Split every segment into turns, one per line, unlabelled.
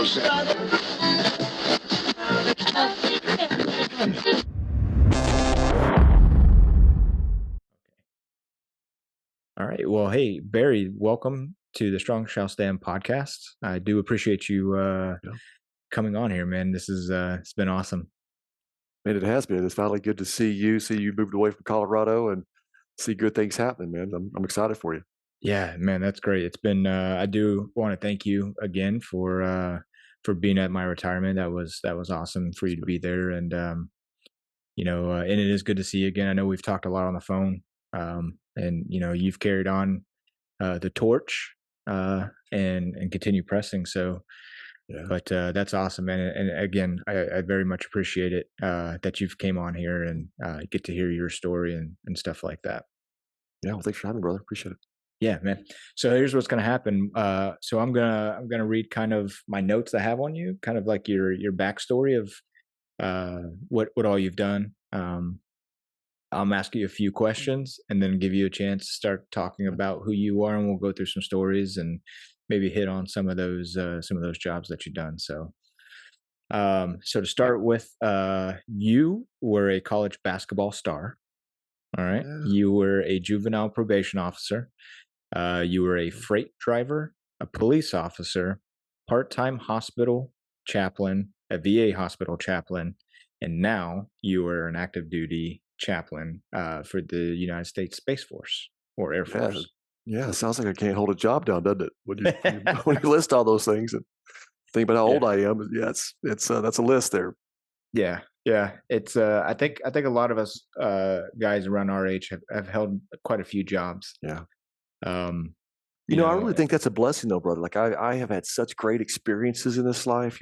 All right. Well, hey, Barry, welcome to the Strong Shall Stand podcast. I do appreciate you
Yeah.
coming on here, man. This is it's been awesome.
Man, it has been. It's finally good to see you moved away from Colorado and see good things happening, man. I'm excited for you.
Yeah, man, that's great. It's been I do want to thank you again for being at my retirement. That was awesome for you to be there, and and it is good to see you again. I know we've talked a lot on the phone, and you've carried on the torch and continue pressing. So,
Yeah.
but that's awesome, man. And again, I very much appreciate it that you've came on here and get to hear your story and stuff like that.
Yeah. Well, thanks for having me, brother. Appreciate it.
Yeah, man. So here's what's gonna happen. So I'm gonna read kind of my notes I have on you, kind of like your backstory of what all you've done. I'm asking you a few questions and then give you a chance to start talking about who you are, and we'll go through some stories and maybe hit on some of those jobs that you've done. So to start with, you were a college basketball star. All right,
Yeah.
you were a juvenile probation officer. You were a freight driver, a police officer, part-time hospital chaplain, a VA hospital chaplain, and now you are an active duty chaplain for the United States Space Force or Air
Yeah.
Force.
Yeah. It sounds like I can't hold a job down, doesn't it? When you list all those things and think about how
Yeah,
old I am. Yeah, it's that's a list there.
yeah, yeah. It's I think a lot of us guys around our age have held quite a few jobs.
Yeah.
Um,
I
you
really think that's a blessing though, brother. Like I have had such great experiences in this life.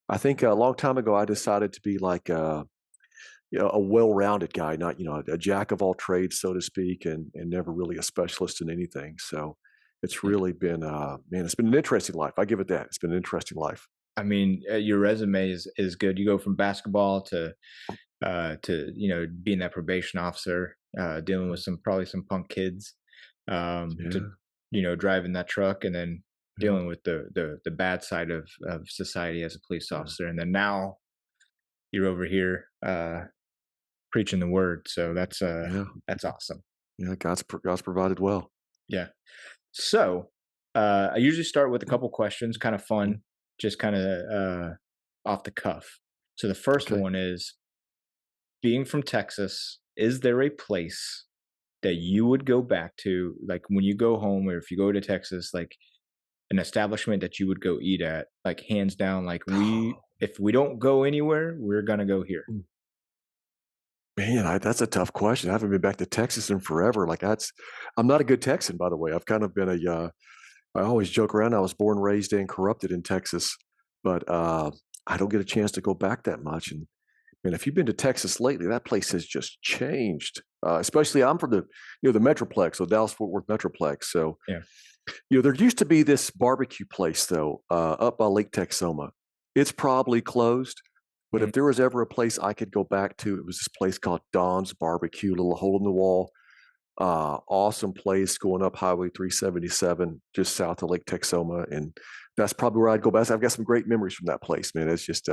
I think a long time ago I decided to be like a well-rounded guy, not a jack of all trades, so to speak, and never really a specialist in anything. So it's
know,
really been, man, it's been an interesting life. I give it that. It's been an interesting life.
I mean, your resume is good. You go from basketball to being that probation officer, dealing with probably some punk kids, to
Yeah,
driving that truck, and then
yeah,
dealing with the bad side of society as a police
yeah,
officer, and then now you're over here preaching the word. So
yeah,
that's awesome.
yeah. God's provided well.
Yeah. So I usually start with a couple questions, kind of
Mhm.
fun, just kind of off the cuff. So the first
Okay.
one is, being from Texas, is there a place that you would go back to, like when you go home, or if you go to Texas, like an establishment that you would go eat at, like hands down, like if we don't go anywhere, we're gonna go here.
Man, that's a tough question. I haven't been back to Texas in forever. I'm not a good Texan, by the way. I've kind of been I always joke around. I was born, raised, and corrupted in Texas, but I don't get a chance to go back that much. And if you've been to Texas lately, that place has just changed. Especially, I'm from the Metroplex, so Dallas Fort Worth Metroplex. So
Yeah.
there used to be this barbecue place though, up by Lake Texoma. It's probably closed, but
Mhm.
if there was ever a place I could go back to, it was this place called Don's Barbecue, little hole in the wall. Awesome place going up Highway 377, just south of Lake Texoma, and that's probably where I'd go best. I've got some great memories from that place, man. It's just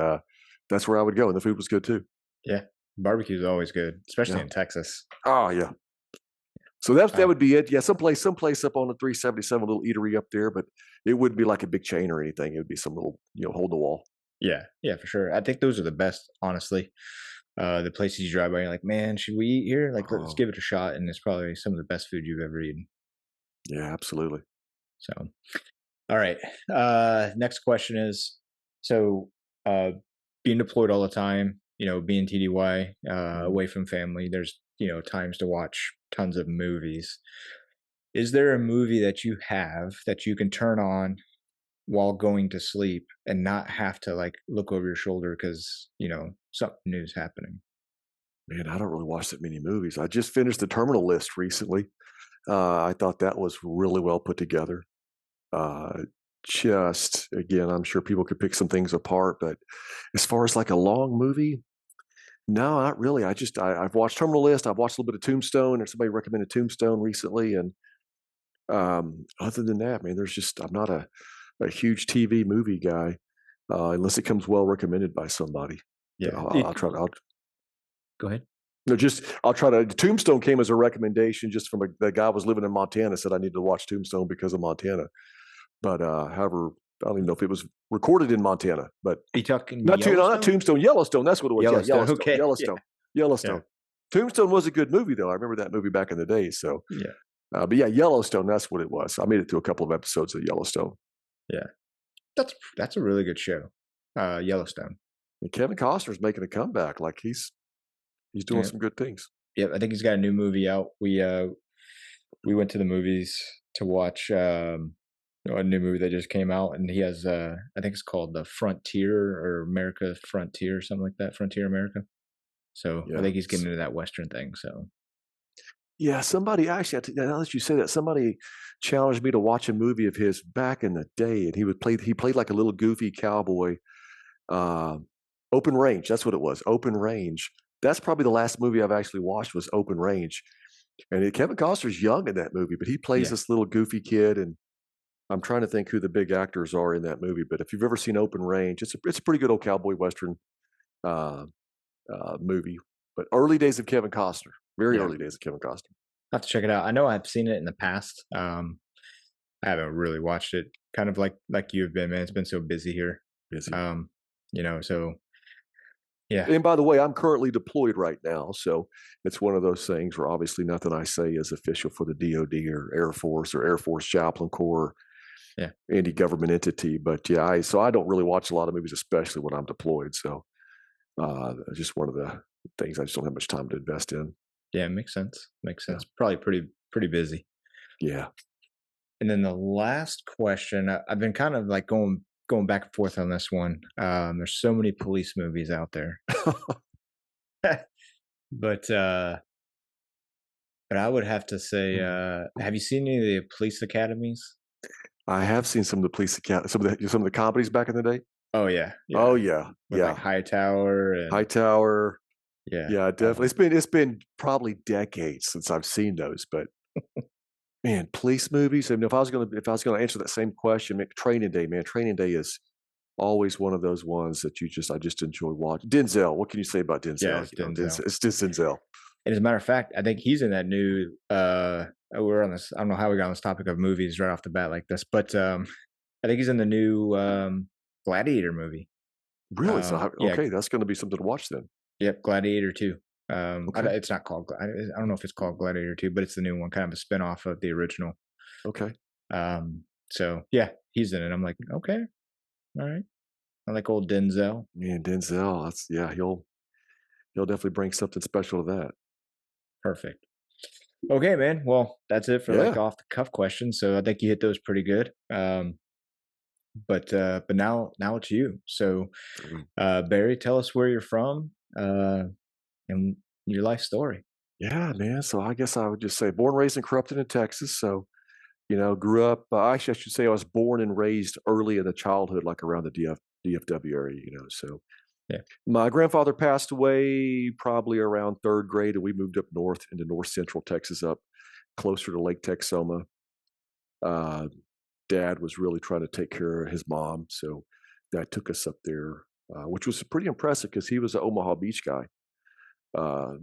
that's where I would go, and the food was good too.
Yeah. Barbecue is always good, especially
Yeah.
in Texas.
Oh yeah. So that
Uh,
would be it. Yeah, someplace up on the 377, a little eatery up there, but it wouldn't be like a big chain or anything. It would be some little, hole in the wall.
yeah, yeah, for sure. I think those are the best, honestly. The places you drive by, you're like, man, should we eat here? Like, let's
Oh,
give it a shot, and it's probably some of the best food you've ever eaten.
yeah, absolutely.
So, all right. Next question is, so uh, being deployed all the time, being TDY,
Mhm.
away from family, there's, times to watch tons of movies. Is there a movie that you have that you can turn on while going to sleep and not have to like look over your shoulder because, something new is happening?
Man, I don't really watch that many movies. I just finished the Terminal List recently. I thought that was really well put together. Uh, just again, I'm sure people could pick some things apart, but as far as like a long movie, no, not really. I've watched Terminal List. I've watched a little bit of Tombstone, or somebody recommended Tombstone recently, and other than that, man, I'm not a huge TV movie guy. unless it comes well recommended by somebody.
Yeah.
I'll try to.
Go ahead.
No, just I'll try to. Tombstone came as a recommendation just from the guy was living in Montana said I needed to watch Tombstone because of Montana. But however, I don't even know if it was recorded in Montana. But
Are you talking
not
Yellowstone?
Tombstone, Yellowstone. That's what it was. Yeah,
Yellowstone.
Yellowstone,
Okay. Yeah.
Yellowstone,
Yeah.
Yellowstone. Tombstone was a good movie though. I remember that movie back in the day. So,
Yeah.
but yeah, Yellowstone. That's what it was. I made it through a couple of episodes of Yellowstone.
Yeah. That's a really good show. Yellowstone.
And Kevin Costner's making a comeback. Like he's doing
Yeah.
some good things.
Yeah. I think he's got a new movie out. We went to the movies to watch a new movie that just came out, and he has I think it's called The Frontier or America Frontier, something like that. Frontier America. So I
Yeah.
think he's getting into that Western thing. So
Yeah, somebody actually, now that you say that, somebody challenged me to watch a movie of his back in the day, and he played like a little goofy cowboy. Uh, Open Range, that's what it was. Open Range. That's probably the last movie I've actually watched was Open Range, and Kevin Costner's young in that movie, but he plays
yeah,
this little goofy kid, and I'm trying to think who the big actors are in that movie. But if you've ever seen Open Range, it's a pretty good old cowboy western uh, movie. But early days of Kevin Costner, very
yeah.
early days of Kevin Costner.
I have to check it out. I know I've seen it in the past. I haven't really watched it. Kind of like you've been, man. It's been so busy here.
Busy.
Um, so yeah,
And by the way, I'm currently deployed right now, so it's one of those things where obviously nothing I say is official for the DoD or Air Force Chaplain Corps,
yeah,
any government entity. But yeah, so I don't really watch a lot of movies, especially when I'm deployed. So just one of the things I just don't have much time to invest in.
yeah. Makes sense. Makes
Yeah,
sense. Probably pretty busy.
yeah.
And then the last question, I've been kind of like going back and forth on this one. There's so many police movies out there, but I would have to say,
Hmm.
have you seen any of the police academies?
I have seen some of the police account, some of the comedies back in the day.
Oh yeah,
Oh
yeah,
yeah,
with like
yeah.
Hightower and
Hightower.
yeah,
Yeah, definitely. It's been probably decades since I've seen those, but man, police movies. I mean, if I was gonna answer that same question, Training Day, man, Training Day is always one of those ones that I just enjoy watching. Denzel, what can you say about
yeah,
Denzel?
it's Denzel.
It's just Denzel.
And as a matter of fact, I think he's in that new. We're on this. I don't know how we got on this topic of movies right off the bat like this, but I think he's in the new Gladiator movie.
Really? So
Yeah,
okay, that's going to be something to watch then.
yep, Gladiator 2.
Okay,
It's not called I don't know if it's called Gladiator 2, but it's the new one, kind of a spin-off of the original.
okay.
So yeah, he's in it. I'm like, okay, all right. I like old Denzel.
Man, Denzel. That's yeah. He'll definitely bring something special to that.
Perfect. Okay, man. Well, that's it for like
Yeah.
off the cuff questions. So I think you hit those pretty good. But now it's you. So
Mm.
Barry, tell us where you're from, and your life story.
Yeah, man. So I guess I would just say born, raised, and corrupted in Texas. So grew up. Actually, I should say I was born and raised early in the childhood, like around the DFW area. So
Yeah.
my grandfather passed away probably around third grade, and we moved up north into north central Texas, up closer to Lake Texoma. Uh, Dad was really trying to take care of his mom, so that took us up there, which was pretty impressive because he was an Omaha Beach guy. Uh,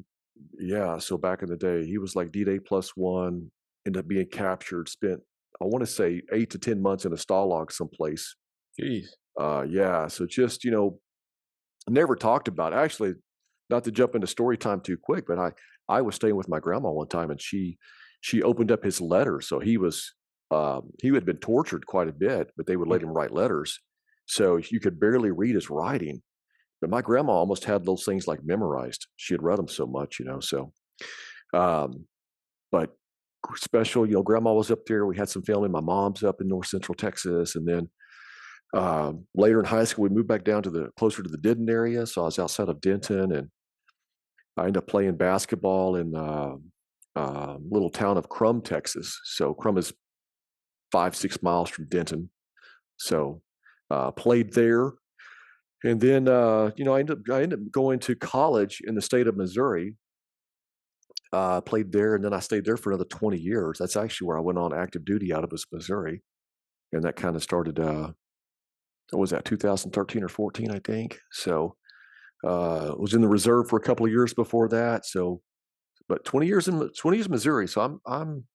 yeah, so back in the day, he was like D-Day plus one, ended up being captured, spent, I want to say, 8 to 10 months in a stalag someplace.
Jeez.
Yeah, so just, never talked about it. Actually, not to jump into story time too quick, but I was staying with my grandma one time, and she opened up his letters. So he had been tortured quite a bit, but they would let him write letters, so you could barely read his writing. But my grandma almost had those things like memorized. She had read them so much. So, um, but special, grandma was up there. We had some family. My mom's up in North Central Texas, and then later in high school, we moved back down to the closer to the Denton area. So I was outside of Denton, and I ended up playing basketball in little town of Crum, Texas. So Crum is 5-6 miles from Denton. So played there, and then I ended up going to college in the state of Missouri. Played there, and then I stayed there for another 20 years. That's actually where I went on active duty out of Missouri, and that kind of what was that, 2013 or 14, I think. So was in the reserve for a couple of years before that. So, but 20 years in Missouri. So I'm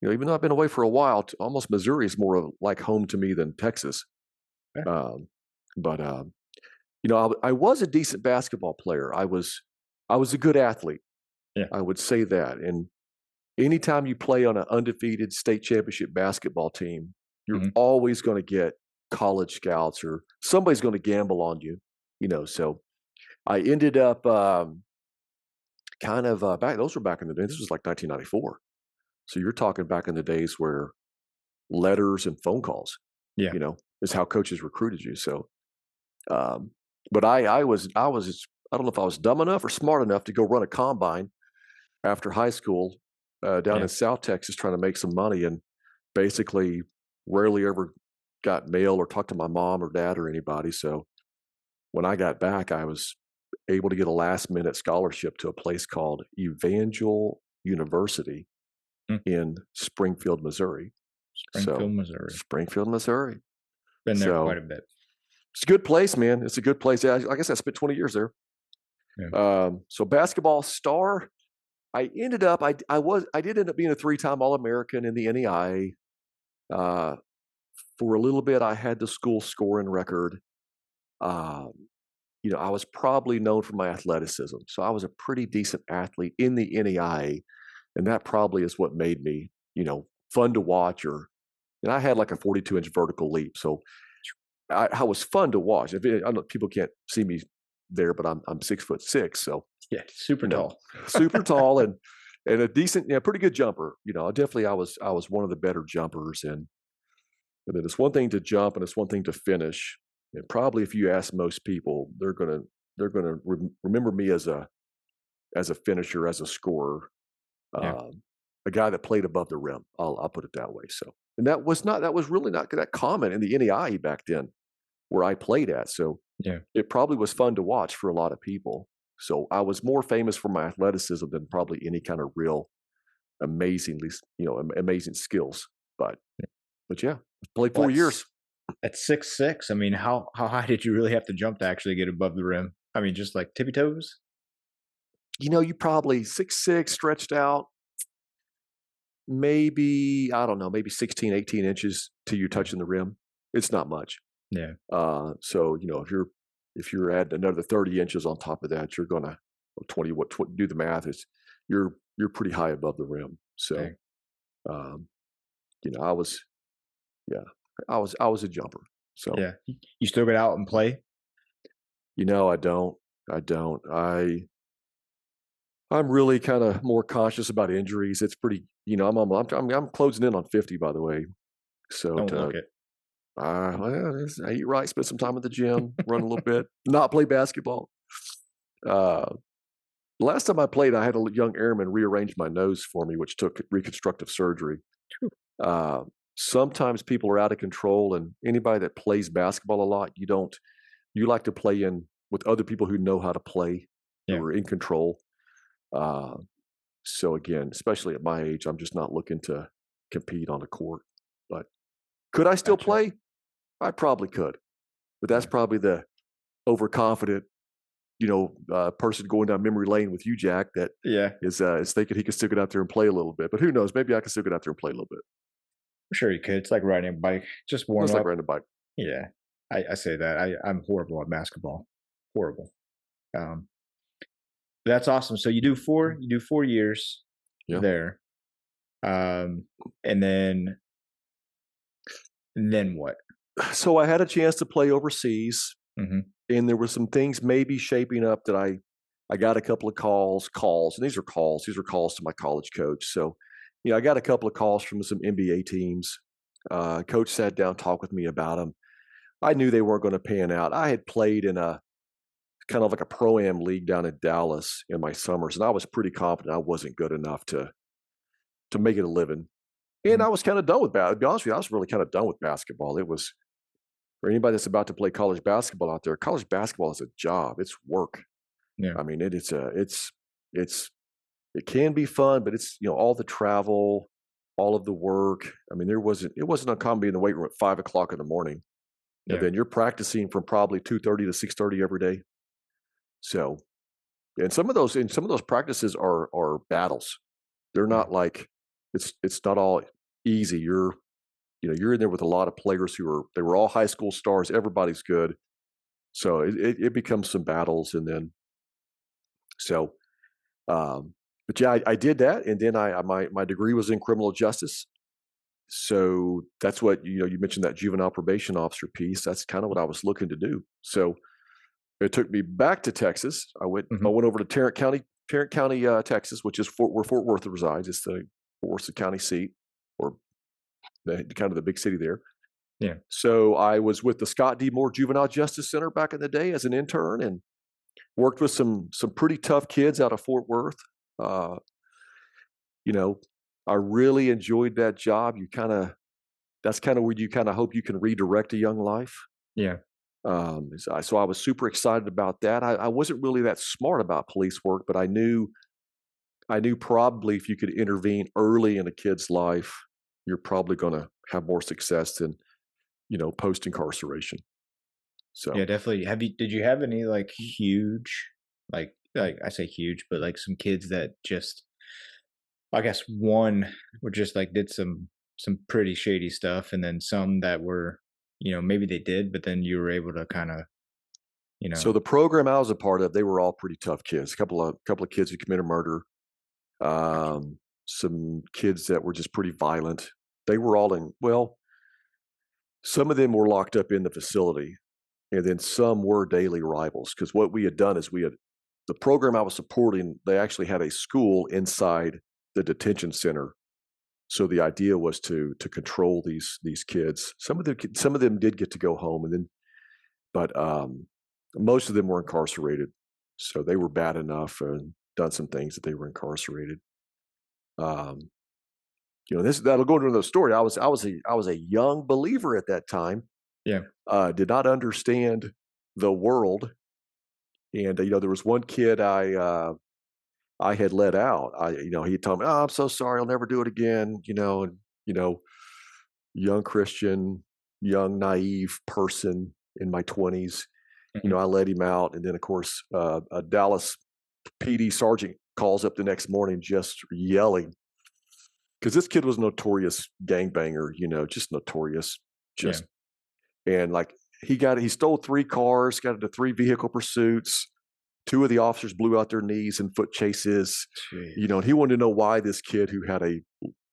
even though I've been away for a while, almost Missouri is more of like home to me than Texas.
Yeah.
Um, but I was a decent basketball player. I was a good athlete.
Yeah.
I would say that. And anytime you play on an undefeated state championship basketball team, you're
Mhm.
always going to get college scouts or somebody's going to gamble on you. So I ended up kind of back. Those were back in the day. This was like 1994. So you're talking back in the days where letters and phone calls,
Yeah.
is how coaches recruited you. So, um, but I was I don't know if I was dumb enough or smart enough to go run a combine after high school down
Yeah.
in South Texas trying to make some money, and basically rarely ever got mail or talked to my mom or dad or anybody. So when I got back, I was able to get a last minute scholarship to a place called Evangel University
Mm.
in Springfield, Missouri.
Springfield,
So
Missouri.
Springfield, Missouri.
Been there quite
So
a bit.
it's a good place, man. It's a good place. Yeah, like I said, I spent 20 years there.
Yeah.
So basketball star, I did end up being a three-time All-American in the NEI. Uh, for a little bit, I had the school scoring record. Um, I was probably known for my athleticism, so I was a pretty decent athlete in the NEI, and that probably is what made me, fun to watch. And I had like a 42-inch vertical leap, so I was fun to watch. I know people can't see me there, but I'm 6'6", so
Yeah. Super
you know,
tall.
super tall and a decent, pretty good jumper. Definitely I was one of the better jumpers, and then it's one thing to jump and it's one thing to finish. And probably if you ask most people, they're gonna remember me as a finisher, as a scorer,
Yeah.
um, a guy that played above the rim. I'll put it that way. So, and that was really not that common in the NEI back then where I played at. So
Yeah.
it probably was fun to watch for a lot of people. So I was more famous for my athleticism than probably any kind of real amazing skills. But but yeah, played
Well,
4 years.
at 6'6", I mean, how high did you really have to jump to actually get above the rim? I mean, just like tippy toes?
You probably 6'6", stretched out, maybe, I don't know, maybe 16, 18 inches to you
Yeah.
touching the rim. It's not much.
Yeah.
So if you're adding another 30 inches on top of that, you're gonna 20. Do the math? Is you're pretty high above the rim. So
Dang.
um, I was yeah, I was a jumper. So
Yeah. You still get out and play?
I don't. I don't. I'm really kind of more conscious about injuries. It's pretty. I'm closing in on 50, by the way. So
Don't
to
look it.
I eat right, spend some time at the gym, run a little bit, not play basketball. Uh, Last time I played, I had a young airman rearrange my nose for me, which took reconstructive surgery.
Phew.
Uh, Sometimes people are out of control, and anybody that plays basketball a lot, you like to play in with other people who know how to play, who
Yeah.
are in control. Uh, so again, especially at my age, I'm just not looking to compete on the court. But could I still
Gotcha.
play? I probably could, but that's
Yeah.
probably the overconfident, person going down memory lane with you, Jack, that
Yeah.
is thinking he can still get out there and play a little bit. But who knows? Maybe I can still get out there and play a little bit.
I'm sure you could. It's like riding a bike. Just warm
It's like
up.
riding a bike.
Yeah. I say that. I'm horrible at basketball. Horrible. Um, that's awesome. So you do 4 years
Yeah.
there. Um, and then what?
So I had a chance to play overseas,
Mhm.
and there were some things maybe shaping up that I got a couple of calls, and these are calls. These are calls to my college coach. So, I got a couple of calls from some NBA teams. Coach sat down, talked with me about them. I knew they weren't going to pan out. I had played in a kind of like a pro-am league down in Dallas in my summers, and I was pretty confident I wasn't good enough to make it a living. And
Mhm.
I was kind of done with to be honest with you, I was really kind of done with basketball. It was for anybody that's about to play college basketball out there, college basketball is a job. It's work.
Yeah.
I mean, it's it can be fun, but it's all the travel, all of the work. I mean, it wasn't uncommon to be in the weight room at 5 o'clock in the morning, and
Yeah.
then you're practicing from probably 2:30 to 6:30 every day. So, and some of those practices are battles. They're
Yeah.
not like it's not all easy. You're in there with a lot of players they were all high school stars. Everybody's good. So it becomes some battles, and then so but yeah, I did that, and then my degree was in criminal justice. So that's what you mentioned, that juvenile probation officer piece. That's kind of what I was looking to do. So it took me back to Texas. I
Mhm.
went over to Tarrant County, Texas, which is where Fort Worth resides. It's the Fort Worth the county seat, or kind of the big city there.
Yeah.
So I was with the Scott D. Moore Juvenile Justice Center back in the day as an intern, and worked with some pretty tough kids out of Fort Worth. Uh, you know, I really enjoyed that job. That's kind of where you kind of hope you can redirect a young life.
Yeah.
So I was super excited about that. I wasn't really that smart about police work, but I knew probably if you could intervene early in a kid's life, you're probably going to have more success than post incarceration.
Yeah,
So
definitely. Did you have any, like, huge, like, I say huge, but, like, some kids that just I guess one were just, like, did some pretty shady stuff, and then some that were, maybe they did, but then you were able to kinda, you
so
know
the program I was a part of, they were all pretty tough kids. A couple of kids who committed murder,
Gotcha.
some kids that were just pretty violent. They were all in. Well, some of them were locked up in the facility, and then some were daily rivals. Because what we had done is the program I was supporting. They actually had a school inside the detention center. So the idea was to control these kids. Some of them did get to go home, and then but most of them were incarcerated. So they were bad enough and done some things that they were incarcerated. Um, this that'll go into another story. I was a young believer at that time.
Yeah.
Did not understand the world, and there was one kid I had let out. He told me, "Oh, I'm so sorry, I'll never do it again." And young Christian, young naive person in my 20s.
Mhm.
I let him out, and then of course a Dallas PD sergeant calls up the next morning just yelling, because this kid was a notorious gangbanger, just notorious,
Yeah.
just and like he stole 3 cars, got into 3 vehicle pursuits. 2 of the officers blew out their knees in foot chases,
Jeez.
and he wanted to know why this kid who had a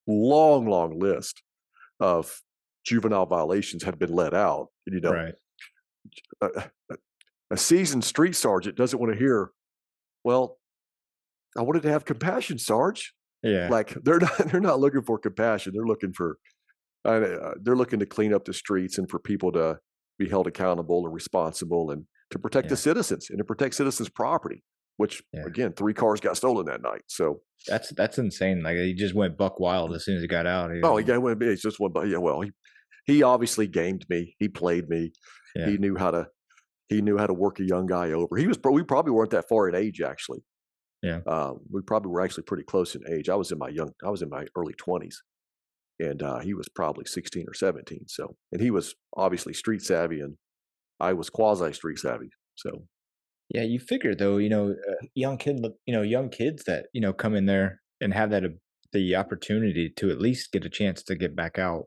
long, long list of juvenile violations had been let out.
Right.
A, a seasoned street sergeant doesn't want to hear, well, I wanted to have compassion, Sarge.
Yeah.
Like they're not looking for compassion. They're looking to clean up the streets and for people to be held accountable and responsible, and to protect the
Yeah.
citizens and to protect citizens' property. Which
Yeah.
again, 3 cars got stolen that night. So,
That's insane, like, he just went buck wild as soon as he got out, he was
oh
like
yeah, well, it's just one. But yeah, well, he obviously gamed me. He played me.
yeah.
He knew how to he knew how to work a young guy over. We probably weren't that far in age actually.
Yeah.
We probably were actually pretty close in age. I was in my early 20s, and he was probably 16 or 17. So, and he was obviously street savvy, and I was quasi street savvy. So,
Yeah, you figure though, young kids that, come in there and have the opportunity to at least get a chance to get back out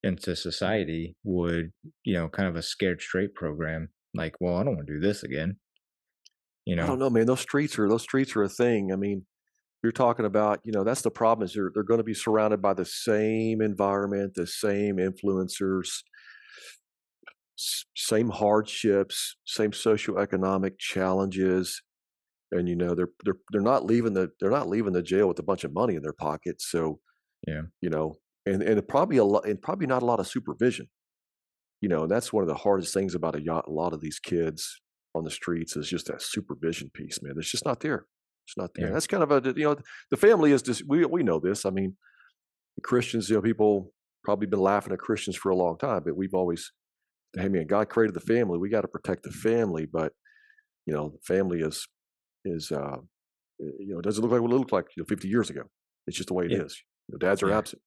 into society would, kind of a scared straight program. Like, well, I don't want to do this again, you
I don't
know?
know, man. Those streets are a thing. I mean, you're talking about, that's the problem, is they're going to be surrounded by the same environment, the same influencers, same hardships, same socioeconomic challenges. And they're not leaving the jail with a bunch of money in their pockets. So,
Yeah.
you know, and probably not a lot of supervision. And that's one of the hardest things about a lot of these kids on the streets, is just that supervision piece, man. It's just not there. It's not there.
Yeah.
That's kind of the family is just, we know this. I mean, the Christians, people probably been laughing at Christians for a long time, but we've always, hey man, God created the family. We got to protect the family, but the family is it doesn't look like what it looked like 50 years ago. It's just the way it
Yeah.
is. Dads are
Yeah.
absent.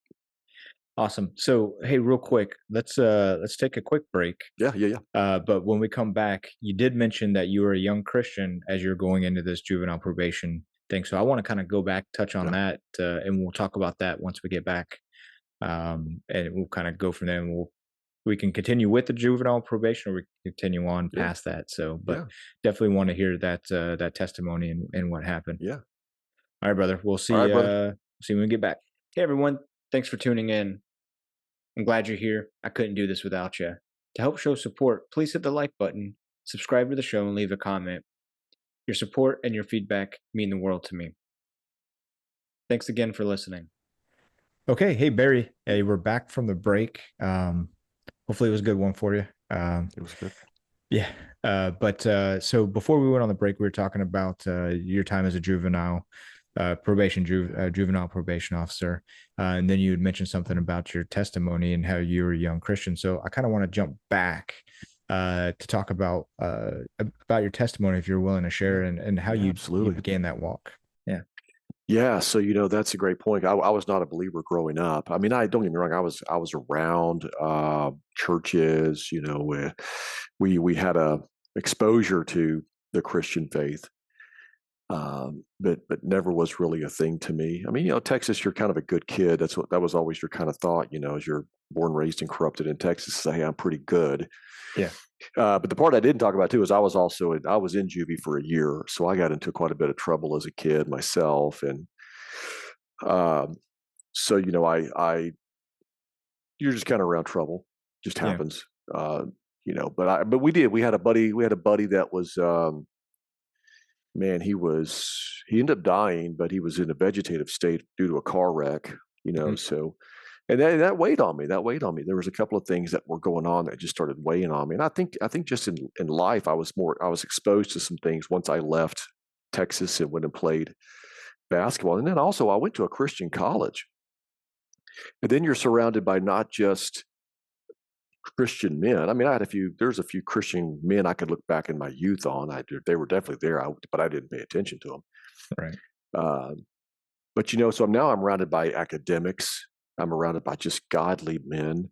Awesome. So, hey, real quick, let's take a quick break.
Yeah, yeah, yeah,
But when we come back, you did mention that you were a young Christian as you're going into this juvenile probation thing. So I want to kind of go back, touch on
yeah,
that, and we'll talk about that once we get back. And we'll kind of go from there. And we can continue with the juvenile probation, or we can continue on
yeah,
past that. So, but
yeah,
definitely want to hear that testimony and what happened.
yeah.
All right, brother. We'll
All right,
see.
brother.
See when we get back. Hey, everyone. Thanks for tuning in. I'm glad you're here. I couldn't do this without you. To help show support, please hit the like button, subscribe to the show, and leave a comment. Your support and your feedback mean the world to me. Thanks again for listening. Okay, hey Barry. Hey, we're back from the break. Hopefully it was a good one for you.
It was good.
Yeah. But so before we went on the break, we were talking about your time as a juvenile probation officer, and then you had mentioned something about your testimony and how you were a young Christian. So I kind of want to jump back to talk about your testimony, if you're willing to
Yeah,
share, and how
yeah,
you
absolutely.
began that walk. Yeah.
Yeah, so that's a great point. I was not a believer growing up. I mean, I don't get me wrong. I was around churches. We had a exposure to the Christian faith, but never was really a thing to me. I mean, Texas, you're kind of a good kid. That was always your kind of thought. As you're born, raised, and corrupted in Texas, say, hey, I'm pretty good.
Yeah.
But the part I didn't talk about too is I was in juvie for a year, so I got into quite a bit of trouble as a kid myself, and um, so I you're just kind of around trouble, just
Yeah.
happens. But we had a buddy that was man, he ended up dying, but he was in a vegetative state due to a car wreck.
Mhm.
So and that weighed on me. That weighed on me. There was a couple of things that were going on that just started weighing on me. And I think just in life, I was exposed to some things once I left Texas and went and played basketball. And then also I went to a Christian college. And then you're surrounded by not just Christian men. I mean, there's a few Christian men I could look back in my youth on. They were definitely there, but I didn't pay attention to them.
Right.
Uh, but so I'm surrounded by academics. I'm surrounded by just godly men,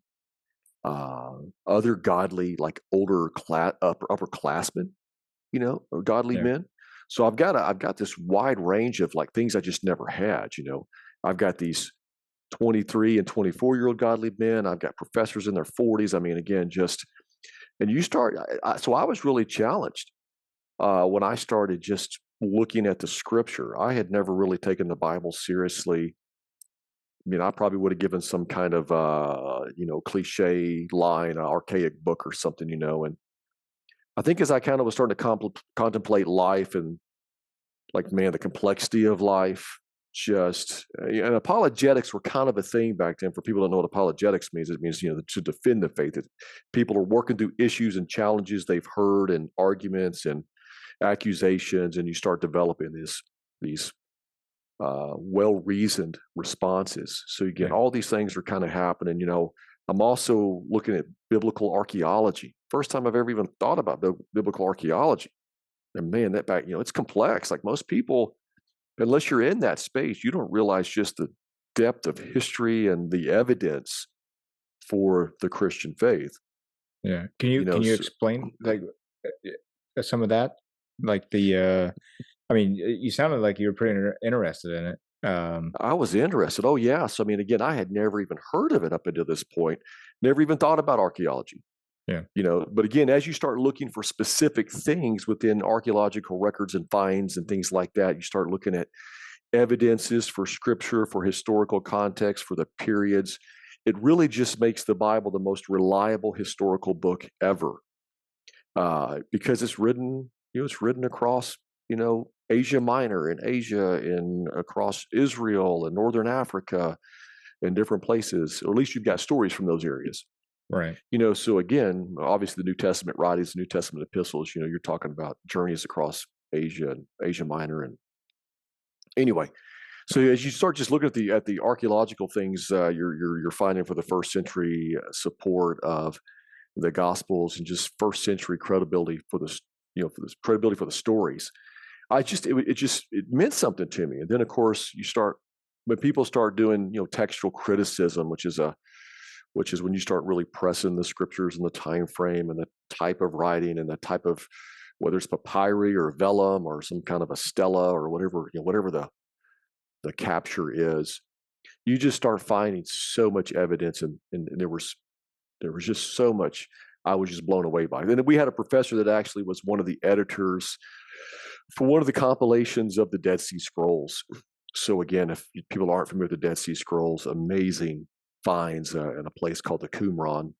uh, other godly, like older upperclassmen, or godly
Yeah.
men. So I've got this wide range of like things I just never had. I've got these 23 and 24-year-old godly men. I've got professors in their 40s. I mean, again, and you start. So I was really challenged when I started just looking at the scripture. I had never really taken the Bible seriously. I mean, I probably would have given some kind of cliche line, archaic book or something. And I think as I kind of was starting to contemplate life and like, man, the complexity of life, and apologetics were kind of a thing back then. For people who don't know what apologetics means, it means to defend the faith. That people are working through issues and challenges they've heard, and arguments and accusations, and you start developing these well reasoned responses. So again,
Yeah.
all these things are kind of happening. I'm also looking at biblical archaeology. First time I've ever even thought about biblical archaeology. And man, it's complex. Like most people, unless you're in that space, you don't realize just the depth of history and the evidence for the Christian faith.
Yeah. Can you
So,
explain like some of that? Like I mean, you sounded like you were pretty interested in it.
I was interested. Oh, yeah. So, I mean, again, I had never even heard of it up until this point, never even thought about archaeology.
Yeah.
But again, as you start looking for specific things within archaeological records and finds and things like that, you start looking at evidences for scripture, for historical context, for the periods. It really just makes the Bible the most reliable historical book ever, because it's written across, Asia Minor and Asia, and across Israel and Northern Africa and different places, or at least you've got stories from those areas.
Right.
So again, obviously the New Testament writings, the New Testament epistles, you're talking about journeys across Asia and Asia Minor. And anyway, so as you start just looking at the archaeological things, you're finding for the first century support of the Gospels, and just first century credibility for this, for this credibility for the stories. It meant something to me. And then of course when people start doing, textual criticism, which is which is when you start really pressing the scriptures and the time frame and the type of writing and the type of, whether it's papyri or vellum or some kind of a stela or whatever, whatever the capture is, you just start finding so much evidence, and there was just so much I was just blown away by. Then we had a professor that actually was one of the editors for one of the compilations of the Dead Sea Scrolls. So again, if people aren't familiar with the Dead Sea Scrolls, amazing finds in a place called the Qumran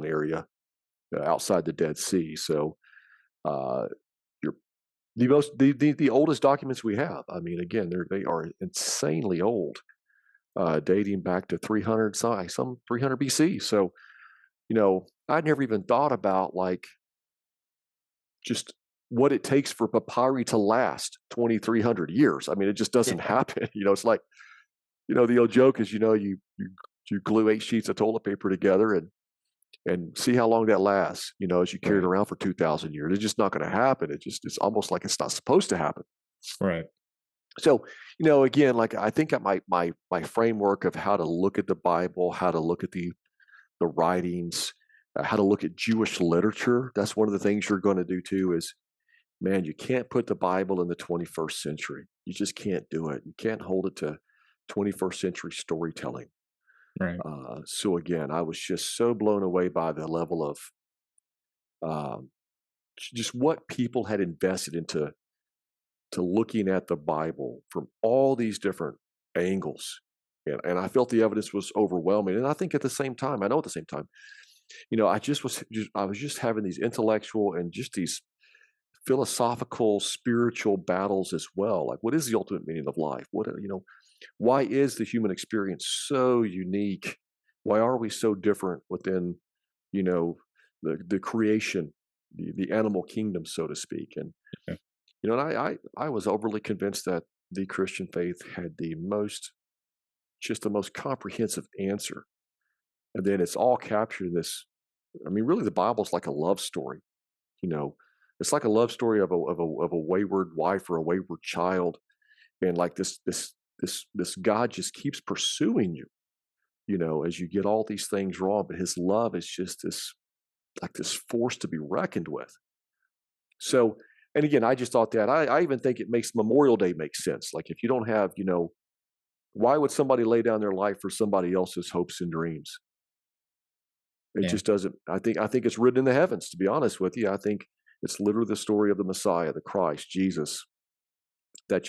area outside the Dead Sea. So uh, you're the oldest documents we have. I mean, again, they are insanely old, dating back to 300 some 300 BC. So I'd never even thought about like just what it takes for papyri to last 2,300 years. I mean, it just doesn't
Yeah.
happen. It's like, the old joke is, you glue 8 sheets of toilet paper together and see how long that lasts, as you carry it
Right.
around for 2,000 years. It's just not going to happen. It's almost like it's not supposed to happen.
Right.
So, again, like I think that my framework of how to look at the Bible, how to look at the writings, how to look at Jewish literature. That's one of the things you're going to do too. Is, man, you can't put the Bible in the 21st century. You just can't do it. You can't hold it to 21st century storytelling.
Right.
So again, I was just so blown away by the level of um, just what people had invested into looking at the Bible from all these different angles. And I felt the evidence was overwhelming. And I think at the same time, I know at the same time, I was just having these intellectual and just these philosophical, spiritual battles as well. Like, what is the ultimate meaning of life? Why is the human experience so unique? Why are we so different within, you know, the creation, the animal kingdom, so to speak? And
Yeah.
and I was overly convinced that the Christian faith had the most comprehensive answer. And then it's all captured in this. I mean, really, the Bible's like a love story. You know, it's like a love story of a wayward wife or a wayward child, and like this God just keeps pursuing you. As you get all these things wrong, but His love is just this force to be reckoned with. So, and again, I just thought that I even think it makes Memorial Day make sense. Like if you don't have, why would somebody lay down their life for somebody else's hopes and dreams? It
Yeah.
just doesn't. I think it's written in the heavens. To be honest with you, I think it's literally the story of the Messiah, the Christ, Jesus. That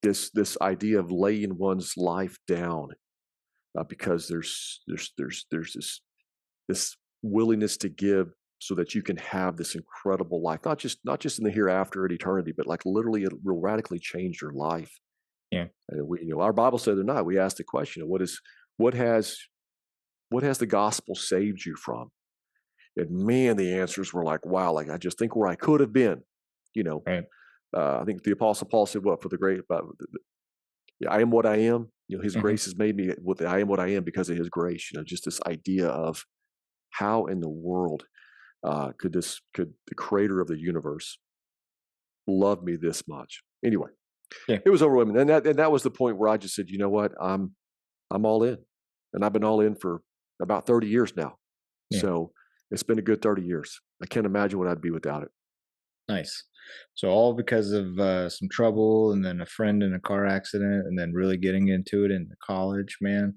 this idea of laying one's life down because there's this willingness to give so that you can have this incredible life, not just in the hereafter at eternity, but like literally it will radically change your life.
Yeah.
And our Bible said or not, we asked the question, what has what has the gospel saved you from? And man, the answers were like, wow, like I just think where I could have been, you know.
Right.
I think the Apostle Paul said, "What for the great? Yeah, I am what I am. His
Hmm.
grace has made me what I am. What I am because of His grace. Just this idea of how in the world could the Creator of the universe love me this much? Anyway,
Yeah.
it was overwhelming, and that was the point where I just said, you know what, I'm all in, and I've been all in for about 30 years now.
Yeah.
So it's been a good 30 years. I can't imagine what I'd be without it.
Nice. So all because of some trouble, and then a friend in a car accident, and then really getting into it in college, man.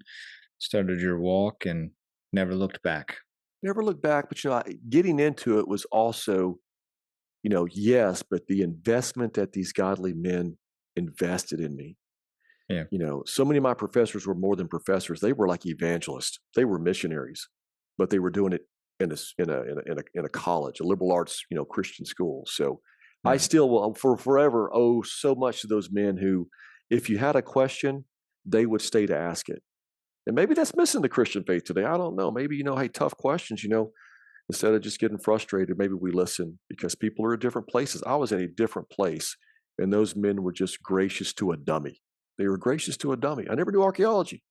Started your walk and never looked back.
Never look back, but getting into it was also, yes, but the investment that these godly men invested in me.
Yeah.
So many of my professors were more than professors. They were like evangelists. They were missionaries, but they were doing it in a college, a liberal arts, Christian school. So I
Right.
still will for forever owe so much to those men who, if you had a question, they would stay to ask it. And maybe that's missing the Christian faith today. I don't know. Maybe, hey, tough questions, instead of just getting frustrated, maybe we listen because people are at different places. I was at a different place, and those men were just gracious to a dummy. They were gracious to a dummy. I never knew archaeology,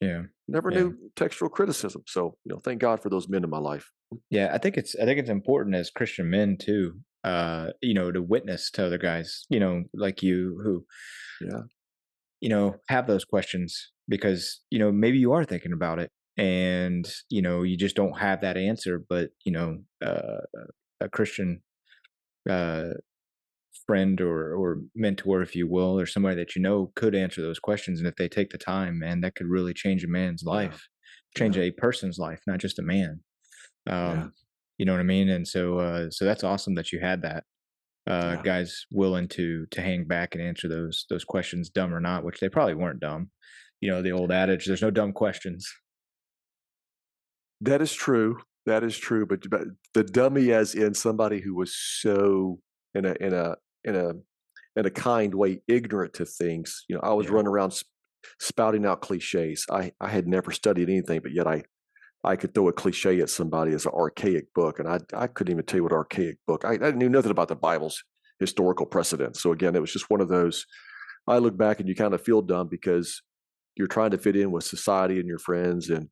Yeah.
never
Yeah.
knew textual criticism. So, thank God for those men in my life.
Yeah. I think it's important as Christian men too, to witness to other guys, like you who,
Yeah.
have those questions because, maybe you are thinking about it and you just don't have that answer. But a Christian uh, friend or mentor, if you will, or somebody that could answer those questions. And if they take the time, man, that could really change a man's
Yeah.
life, change
Yeah.
a person's life, not just a man.
Yeah.
Um, you know what I mean? And so that's awesome that you had that
Yeah.
guys willing to hang back and answer those questions, dumb or not, which they probably weren't dumb. The old adage, "There's no dumb questions."
That is true. That is true. But the dummy, as in somebody who was so in in a in a kind way ignorant to things. I was
Yeah,
running around spouting out cliches. I had never studied anything, but yet I could throw a cliche at somebody as an archaic book, and I couldn't even tell you what archaic book. I knew nothing about the Bible's historical precedents. So again, it was just one of those. I look back and you kind of feel dumb because you're trying to fit in with society and your friends, and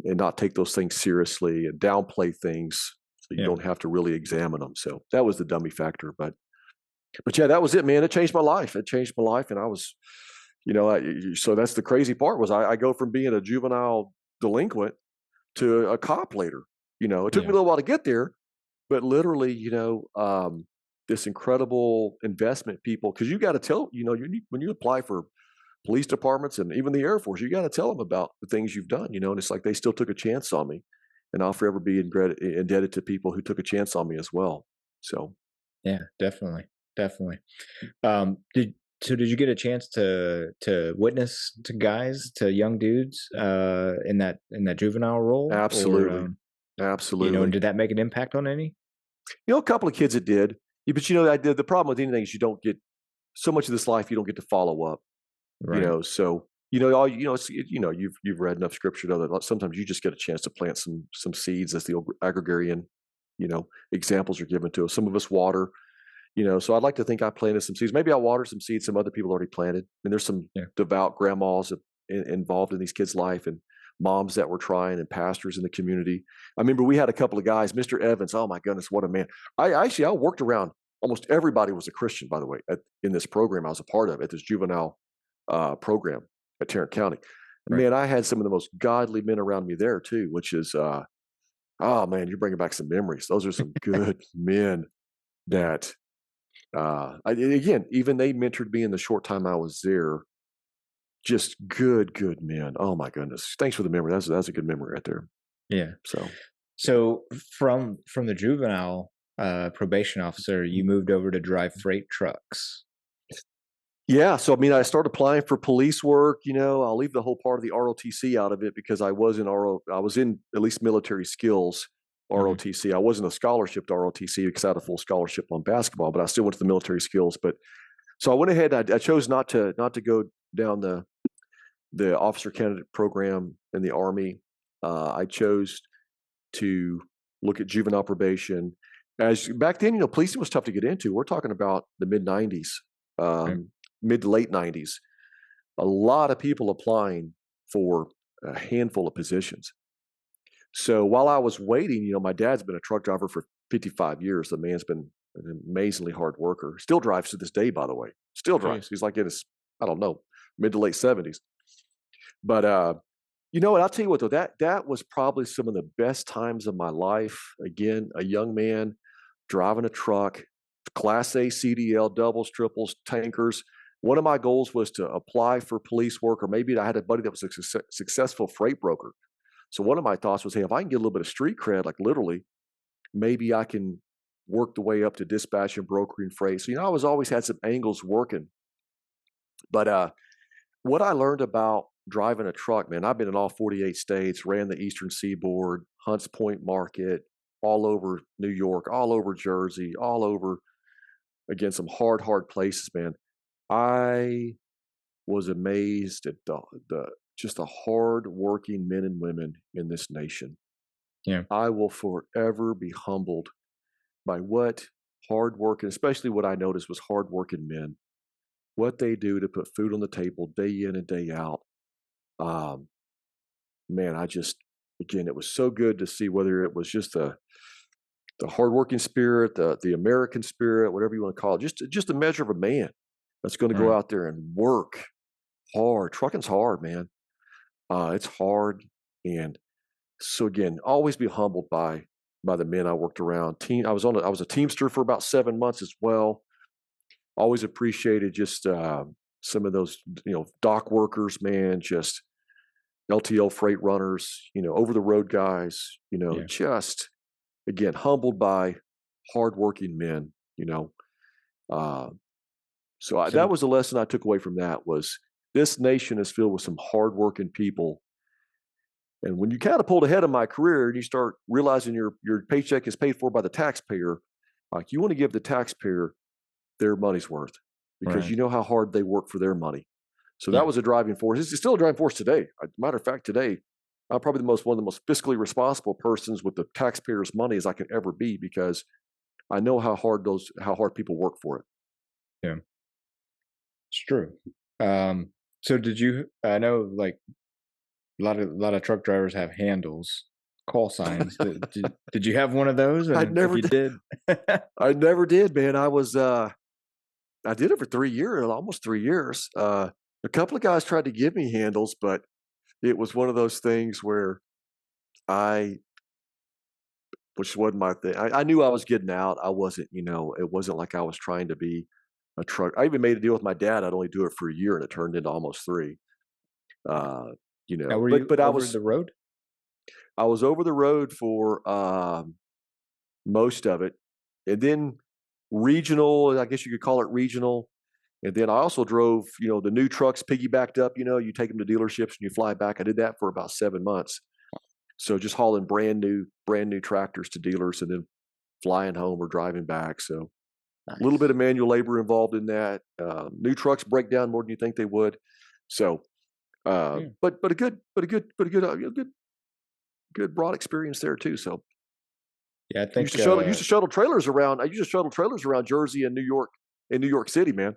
not take those things seriously and downplay things so you
yeah,
don't have to really examine them. So that was the dummy factor. But yeah, that was it, man. It changed my life. It changed my life, and I was, so that's the crazy part was I go from being a juvenile delinquent to a cop later. It took me
yeah,
a little while to get there, but literally, this incredible investment people, because you got to tell, when you apply for police departments and even the Air Force, you got to tell them about the things you've done, and it's like they still took a chance on me, and I'll forever be indebted to people who took a chance on me as well. So,
yeah. Definitely, definitely. Did you get a chance to witness to young dudes in that juvenile role, or
absolutely, absolutely.
did that make an impact on any?
A couple of kids it did. Yeah, but the problem with anything is you don't get so much of this life. You don't get to follow up.
Right.
So all you've read enough scripture to know that sometimes you just get a chance to plant some seeds, as the old agrarian examples are given to us. Some of us water. So I'd like to think I planted some seeds. Maybe I watered some seeds some other people already planted. And there's some
Yeah.
devout grandmas involved in these kids' life, and moms that were trying, and pastors in the community. I remember we had a couple of guys, Mr. Evans. Oh my goodness, what a man! I worked around almost everybody was a Christian, by the way, in this program I was a part of at this juvenile program at Tarrant County.
Right.
Man, I had some of the most godly men around me there too, which is oh man, you're bringing back some memories. Those are some good men
Yeah.
that again, even they mentored me in the short time I was there. Just good men. Oh my goodness. Thanks for the memory. That's a good memory right there.
Yeah.
So
So from the juvenile probation officer, you moved over to drive freight trucks.
yeah, so I mean, I started applying for police work. I'll leave the whole part of the ROTC out of it because I was in at least military skills
Hmm.
ROTC. I wasn't a scholarship to ROTC because I had a full scholarship on basketball, but I still went to the military skills. But so I went ahead. I chose not to go down the officer candidate program in the Army. I chose to look at juvenile probation. As back then, policing was tough to get into. We're talking about the mid '90s,
Right.
mid to late '90s. A lot of people applying for a handful of positions. So while I was waiting, my dad's been a truck driver for 55 years. The man's been an amazingly hard worker. Still drives to this day, by the way. Still drives.
Jeez.
He's like in his, I don't know, mid to late 70s. But you know what? I'll tell you what though, that was probably some of the best times of my life. Again, a young man driving a truck, Class A CDL, doubles, triples, tankers. One of my goals was to apply for police work, or maybe I had a buddy that was a successful freight broker. So one of my thoughts was, hey, if I can get a little bit of street cred, like literally, maybe I can work the way up to dispatch and brokering freight. So I was always had some angles working. But what I learned about driving a truck, man, I've been in all 48 states, ran the Eastern Seaboard, Hunts Point Market, all over New York, all over Jersey, all over, again, some hard places, man. I was amazed at the just the hard-working men and women in this nation.
Yeah.
I will forever be humbled by what hard work, and especially what I noticed was hardworking men, what they do to put food on the table day in and day out. Um, Man, again, it was so good to see whether it was just the hardworking spirit, the American spirit, whatever you want to call it, just a measure of a man that's going to go
Right.
out there and work hard. Trucking's hard, man. It's hard, and so again, always be humbled by the men I worked around. I was a teamster for about 7 months as well. Always appreciated just some of those, dock workers, man. Just LTL freight runners, over the road guys.
Yeah.
Just again humbled by hardworking men. Uh,
So
that was the lesson I took away from that was this nation is filled with some hardworking people. And when you catapult ahead of my career and you start realizing your paycheck is paid for by the taxpayer, like you want to give the taxpayer their money's worth because
right.
you know how hard they work for their money. So that
Yeah.
was a driving force. It's still a driving force today. Matter of fact, today I'm probably one of the most fiscally responsible persons with the taxpayers' money as I can ever be because I know how hard people work for it.
Yeah. It's true. Um, so did you? I know, like a lot of truck drivers have handles, call signs. Did you have one of those?
I
And if
never
you
did.
did,
I never did, man. I did it for 3 years, almost 3 years. A couple of guys tried to give me handles, but it was one of those things where I which wasn't my thing. I knew I was getting out. I wasn't, it wasn't like I was trying to be a truck. I even made a deal with my dad. I'd only do it for a year, and it turned into almost 3. Uh,
now were
but
you
I
over
was
the road?
I was over the road for most of it, and then regional. I guess you could call it regional. And then I also drove, the new trucks piggybacked up. You take them to dealerships and you fly back. I did that for about 7 months. So just hauling brand new tractors to dealers and then flying home or driving back. So a little bit
Nice.
of manual labor involved in that. New trucks break down more than you think they would. So,
Yeah.
good good broad experience there too. So
Yeah. I
used
think.
to shuttle trailers around. I used to shuttle trailers around Jersey and New York City, man.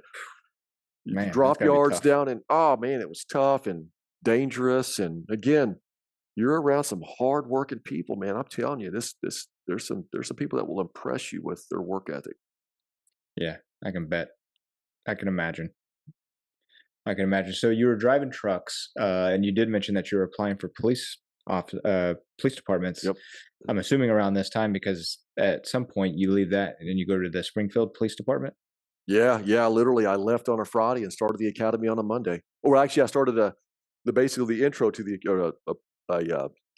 Man, that's
Drop
got to be
yards
tough.
down, and oh man, it was tough and dangerous. And again, you're around some hardworking people, man. I'm telling you, this there's some people that will impress you with their work ethic.
Yeah, I can bet. I can imagine. I can imagine. So you were driving trucks, and you did mention that you were applying for police departments.
Yep.
I'm assuming around this time because at some point you leave that and then you go to the Springfield Police Department.
Yeah, yeah. Literally, I left on a Friday and started the academy on a Monday. Or actually, I started the basically the intro to the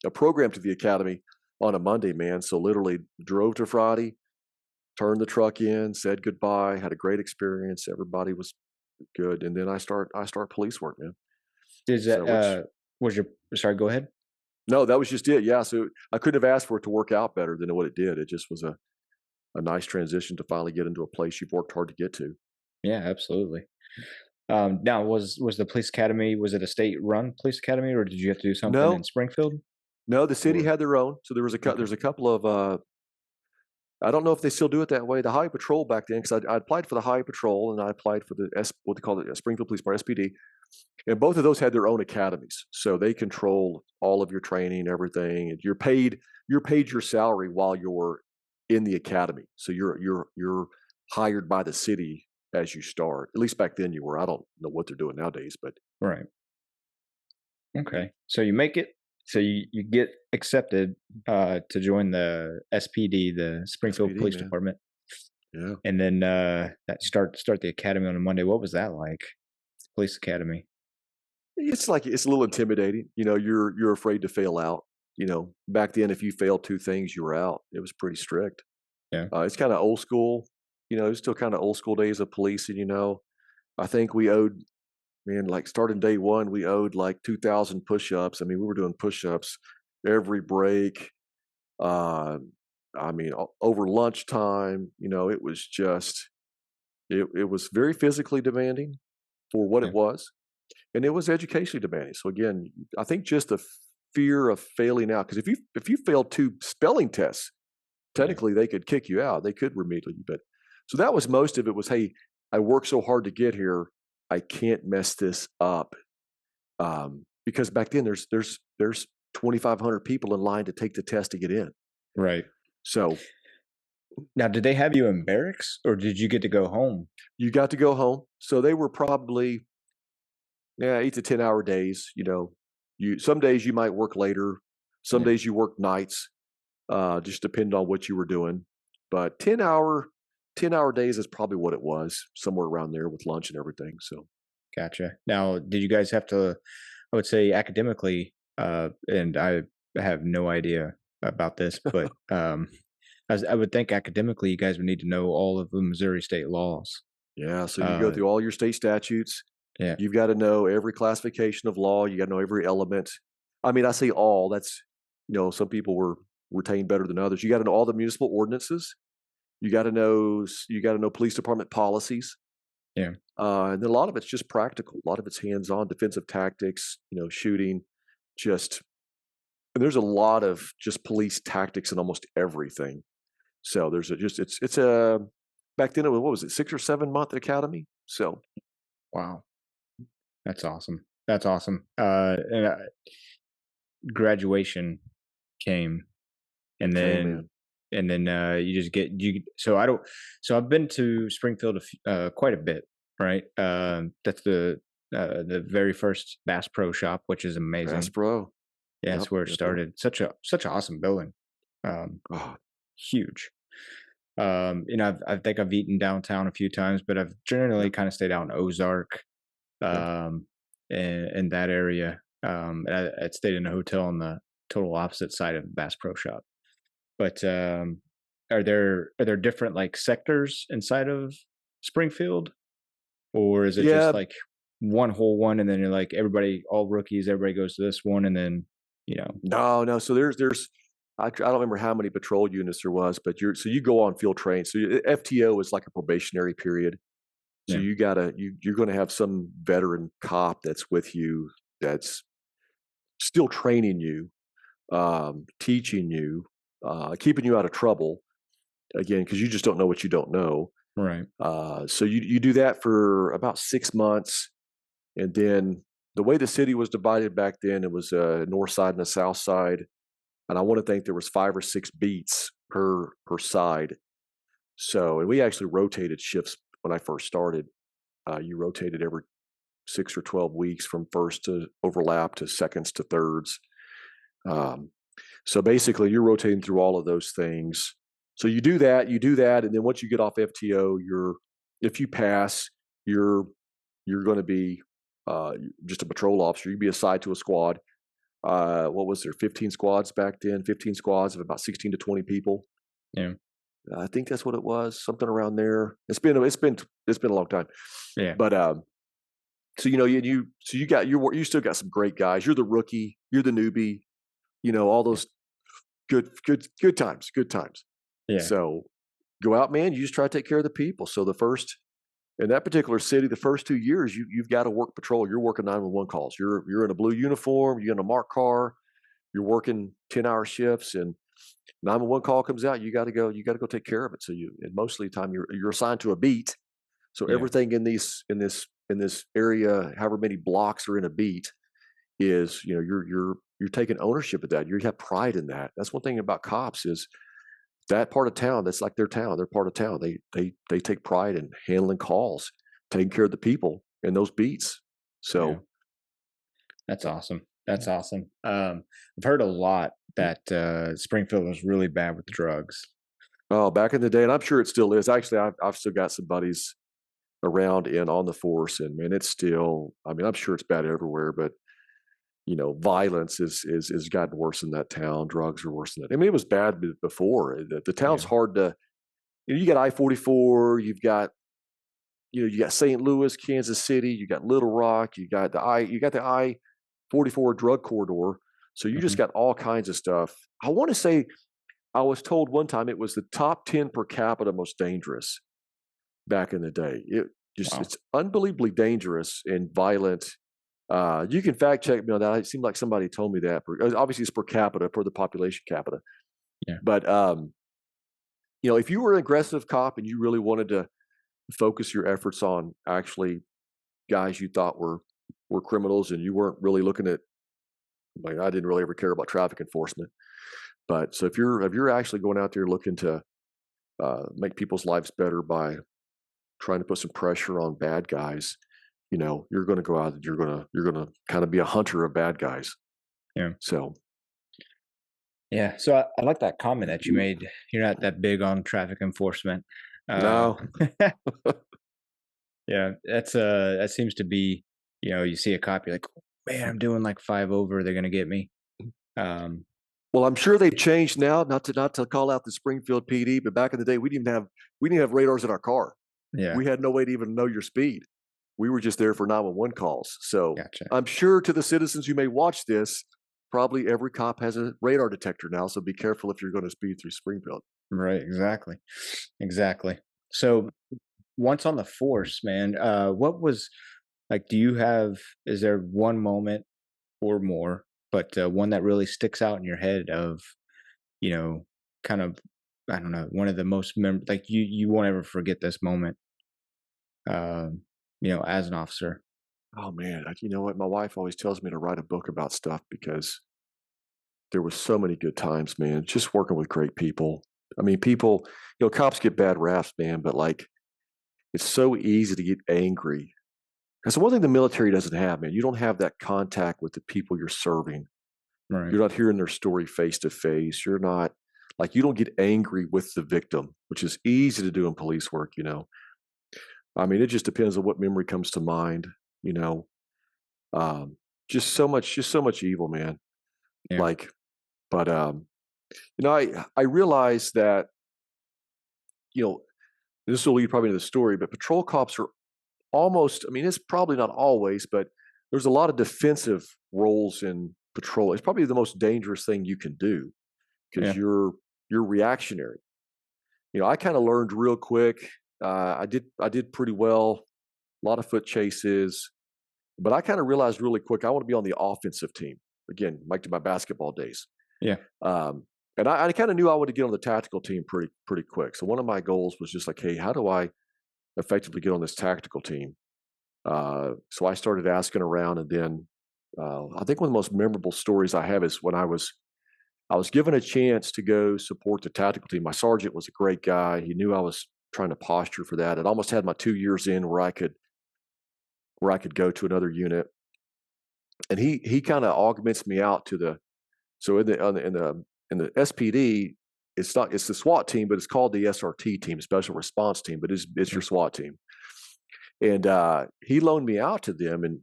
a program to the academy on a Monday, man. So literally drove to Friday, turned the truck in, said goodbye, had a great experience. Everybody was good, and then I start police work, man.
Is that
So which
was your sorry? Go ahead.
no, that was just it. Yeah, so I couldn't have asked for it to work out better than what it did. It just was a nice transition to finally get into a place you've worked hard to get to.
Yeah, absolutely. Now, was the police academy, was it a state run police academy, or did you have to do something in
No,
Springfield?
no, the city
Or
had their own. So
okay,
there's a couple of I don't know if they still do it that way. The Highway Patrol back then, because I applied for the Highway Patrol and I applied for the what they call it, Springfield Police Department (SPD), and both of those had their own academies. So they control all of your training, everything. And you're paid your salary while you're in the academy. So you're hired by the city as you start. At least back then you were. I don't know what they're doing nowadays, but
right. Okay. So you make it. So you get accepted to join the SPD, the Springfield
SPD
Police
man,
Department,
yeah.
and then that start the academy on a Monday. What was that like? Police academy.
It's a little intimidating. You're afraid to fail out. Back then, if you failed 2 things, you were out. It was pretty strict.
Yeah.
It's kinda old school. It's still kinda old school days of policing. I think we owed man, like, starting day 1, we owed, like, 2,000 push-ups. I mean, we were doing push-ups every break. Uh, I mean, o over lunchtime, it was just it was very physically demanding for what it
Yeah.
was, and it was educationally demanding. So, again, I think just the fear of failing out, because if you failed 2 spelling tests,
Yeah.
technically, they could kick you out. They could remedial you, but so that was most of it was, "Hey, I worked so hard to get here. I can't mess this up." Because back then there's 2,500 people in line to take the test to get in.
Right.
So
Now, did they have you in barracks, or did you get to go home?
you got to go home. So they were probably, yeah, 8 to 10 hour days, You some days you might work later, some
Yeah.
days you work nights, just depending on what you were doing. But 10-hour days is probably what it was, somewhere around there with lunch and everything. So
Gotcha. Now, did you guys have to, I would say academically, and I have no idea about this, but as I would think academically, you guys would need to know all of the Missouri state laws.
yeah, so you go
Uh,
through all your state statutes.
yeah,
You've got to know every classification of law. You got to know every element. I mean, I say all. That's some people were retained better than others. You got to know all the municipal ordinances. You got to know police department policies.
yeah,
And then a lot of it's just practical. A lot of it's hands-on defensive tactics, shooting, just and there's a lot of just police tactics in almost everything. So there's a just it's a back then it was what was it, 6 or 7 month academy? So
wow, that's awesome. That's awesome. Graduation came,
it
and
came
then
in.
you just get you. So I don't. So I've been to Springfield quite a bit, right? That's the very first Bass Pro Shop, which is
Bass
amazing.
Pro.
Yeah,
Yep.
that's where it
Yep. Yep.
started. Such an awesome building. Um,
Oh,
Huge. I think I've eaten downtown a few times, but I've generally
yep.
kind of stayed out in Ozark,
Okay.
in that area. I stayed in a hotel on the total opposite side of Bass Pro Shop. But are there different like sectors inside of Springfield, or is it just
Yeah.
like one whole one, and then you're like everybody, all rookies, everybody goes to this one, and then you know,
No, no. So there's I don't remember how many patrol units there was, but you go on field train. So FTO is like a probationary period. So
yeah,
you're going to have some veteran cop that's with you that's still training you, teaching you, keeping you out of trouble again because you just don't know what you don't know.
right,
So you do that for about 6 months, and then the way the city was divided back then, it was a north side and a south side, and I want to think there was 5 or 6 beats per side. So, and we actually rotated shifts when I first started. You rotated every 6 or 12 weeks from first to overlap to seconds to thirds. Um, so basically, you're rotating through all of those things. So you do that, and then once you get off FTO, if you pass, you're you're going to be uh, just a patrol officer. You'd be assigned to a squad. What was there? 15 squads back then. 15 squads of about 16 to 20 people.
yeah,
I think that's what it was. Something around there. It's been a long time.
yeah,
But so you still got some great guys. You're the rookie. You're the newbie. All
yeah,
those good times. Good times.
yeah,
So go out, man. You just try to take care of the people. So the first in that particular city, the first 2 years, you've got to work patrol. You're working 911 calls. You're in a blue uniform. You're in a marked car. You're working 10-hour shifts, and 911 call comes out. You got to go. You got to go take care of it. So and most of the time you're assigned to a beat. So
yeah,
everything in this area, however many blocks are in a beat, is you're taking ownership of that. You have pride in that. That's one thing about cops is that part of town, that's like their town. They're part of town. They take pride in handling calls, taking care of the people in those beats.
yeah.
So
That's awesome. That's awesome. I've heard a lot that Springfield was really bad with drugs.
oh, back in the day, and I'm sure it still is. Actually, I've still got some buddies around and on the force, and man, it's still. I mean, I'm sure it's bad everywhere, but violence is gotten worse in that town. Drugs are worse than that. I mean, it was bad before. The town's
Yeah,
hard to. You got I-44. You got St. Louis, Kansas City. You got Little Rock. You got the I-44 drug corridor. So you just
hmm,
got all kinds of stuff. I want to say I was told one time it was the top 10 per capita most dangerous back in the day.
wow,
It's unbelievably dangerous and violent. You can fact check me on that. It seemed like somebody told me that. Obviously, it's per capita, per the population capita.
yeah,
But if you were an aggressive cop and you really wanted to focus your efforts on actually guys you thought were criminals, and you weren't really looking at, like, I didn't really ever care about traffic enforcement. But so if you're actually going out there looking to make people's lives better by trying to put some pressure on bad guys, you're going to go out and you're going to kind of be a hunter of bad guys.
Yeah.
So
Yeah. So I like that comment that you made. You're not that big on traffic enforcement. Uh,
no,
yeah, that seems to be, you see a cop, you're like, "Oh, man, I'm doing like 5 over, they're gonna get me." Um,
well, I'm sure they've changed now. Not to call out the Springfield PD, but back in the day, we didn't have radars in our car.
yeah,
We had no way to even know your speed. We were just there for 911 calls. So
gotcha.
I'm sure to the citizens who may watch this, probably every cop has a radar detector now. So be careful if you're going to speed through Springfield.
Right, exactly. Exactly. So once on the force, man, what was like, is there one moment or more, but one that really sticks out in your head of, you know, kind of, I don't know, one of the most like you won't ever forget this moment, as an officer.
Oh man, you know what? My wife always tells me to write a book about stuff because there were so many good times, man. Just working with great people. I mean, people, cops get bad raps, man, but like it's so easy to get angry. That's one thing the military doesn't have, man. You don't have that contact with the people you're serving.
Right.
You're not hearing their story face to face. You're not like you don't get angry with the victim, which is easy to do in police work. I mean, it just depends on what memory comes to mind, you know. Um, just so much evil, man.
Yeah.
Like, but I realized that, you know, this will lead probably to the story, but patrol cops are almost, I mean, it's probably not always, but there's a lot of defensive roles in patrol. It's probably the most dangerous thing you can do because
Yeah.
you're reactionary. I kind of learned real quick. I did pretty well, a lot of foot chases, but I kind of realized really quick I want to be on the offensive team again, like to my basketball days.
Yeah.
Um, and I kind of knew I wanted to get on the tactical team pretty quick. So one of my goals was just like, hey, how do I effectively get on this tactical team? So I started asking around, and then I think one of the most memorable stories I have is when I was given a chance to go support the tactical team. My sergeant was a great guy. He knew I was trying to posture for that. It almost had my 2 years in where I could go to another unit, and he kind of augments me out to the so in the SPD. It's the SWAT team, but it's called the SRT team, Special Response Team. But it's
Yeah.
your SWAT team, and he loaned me out to them, and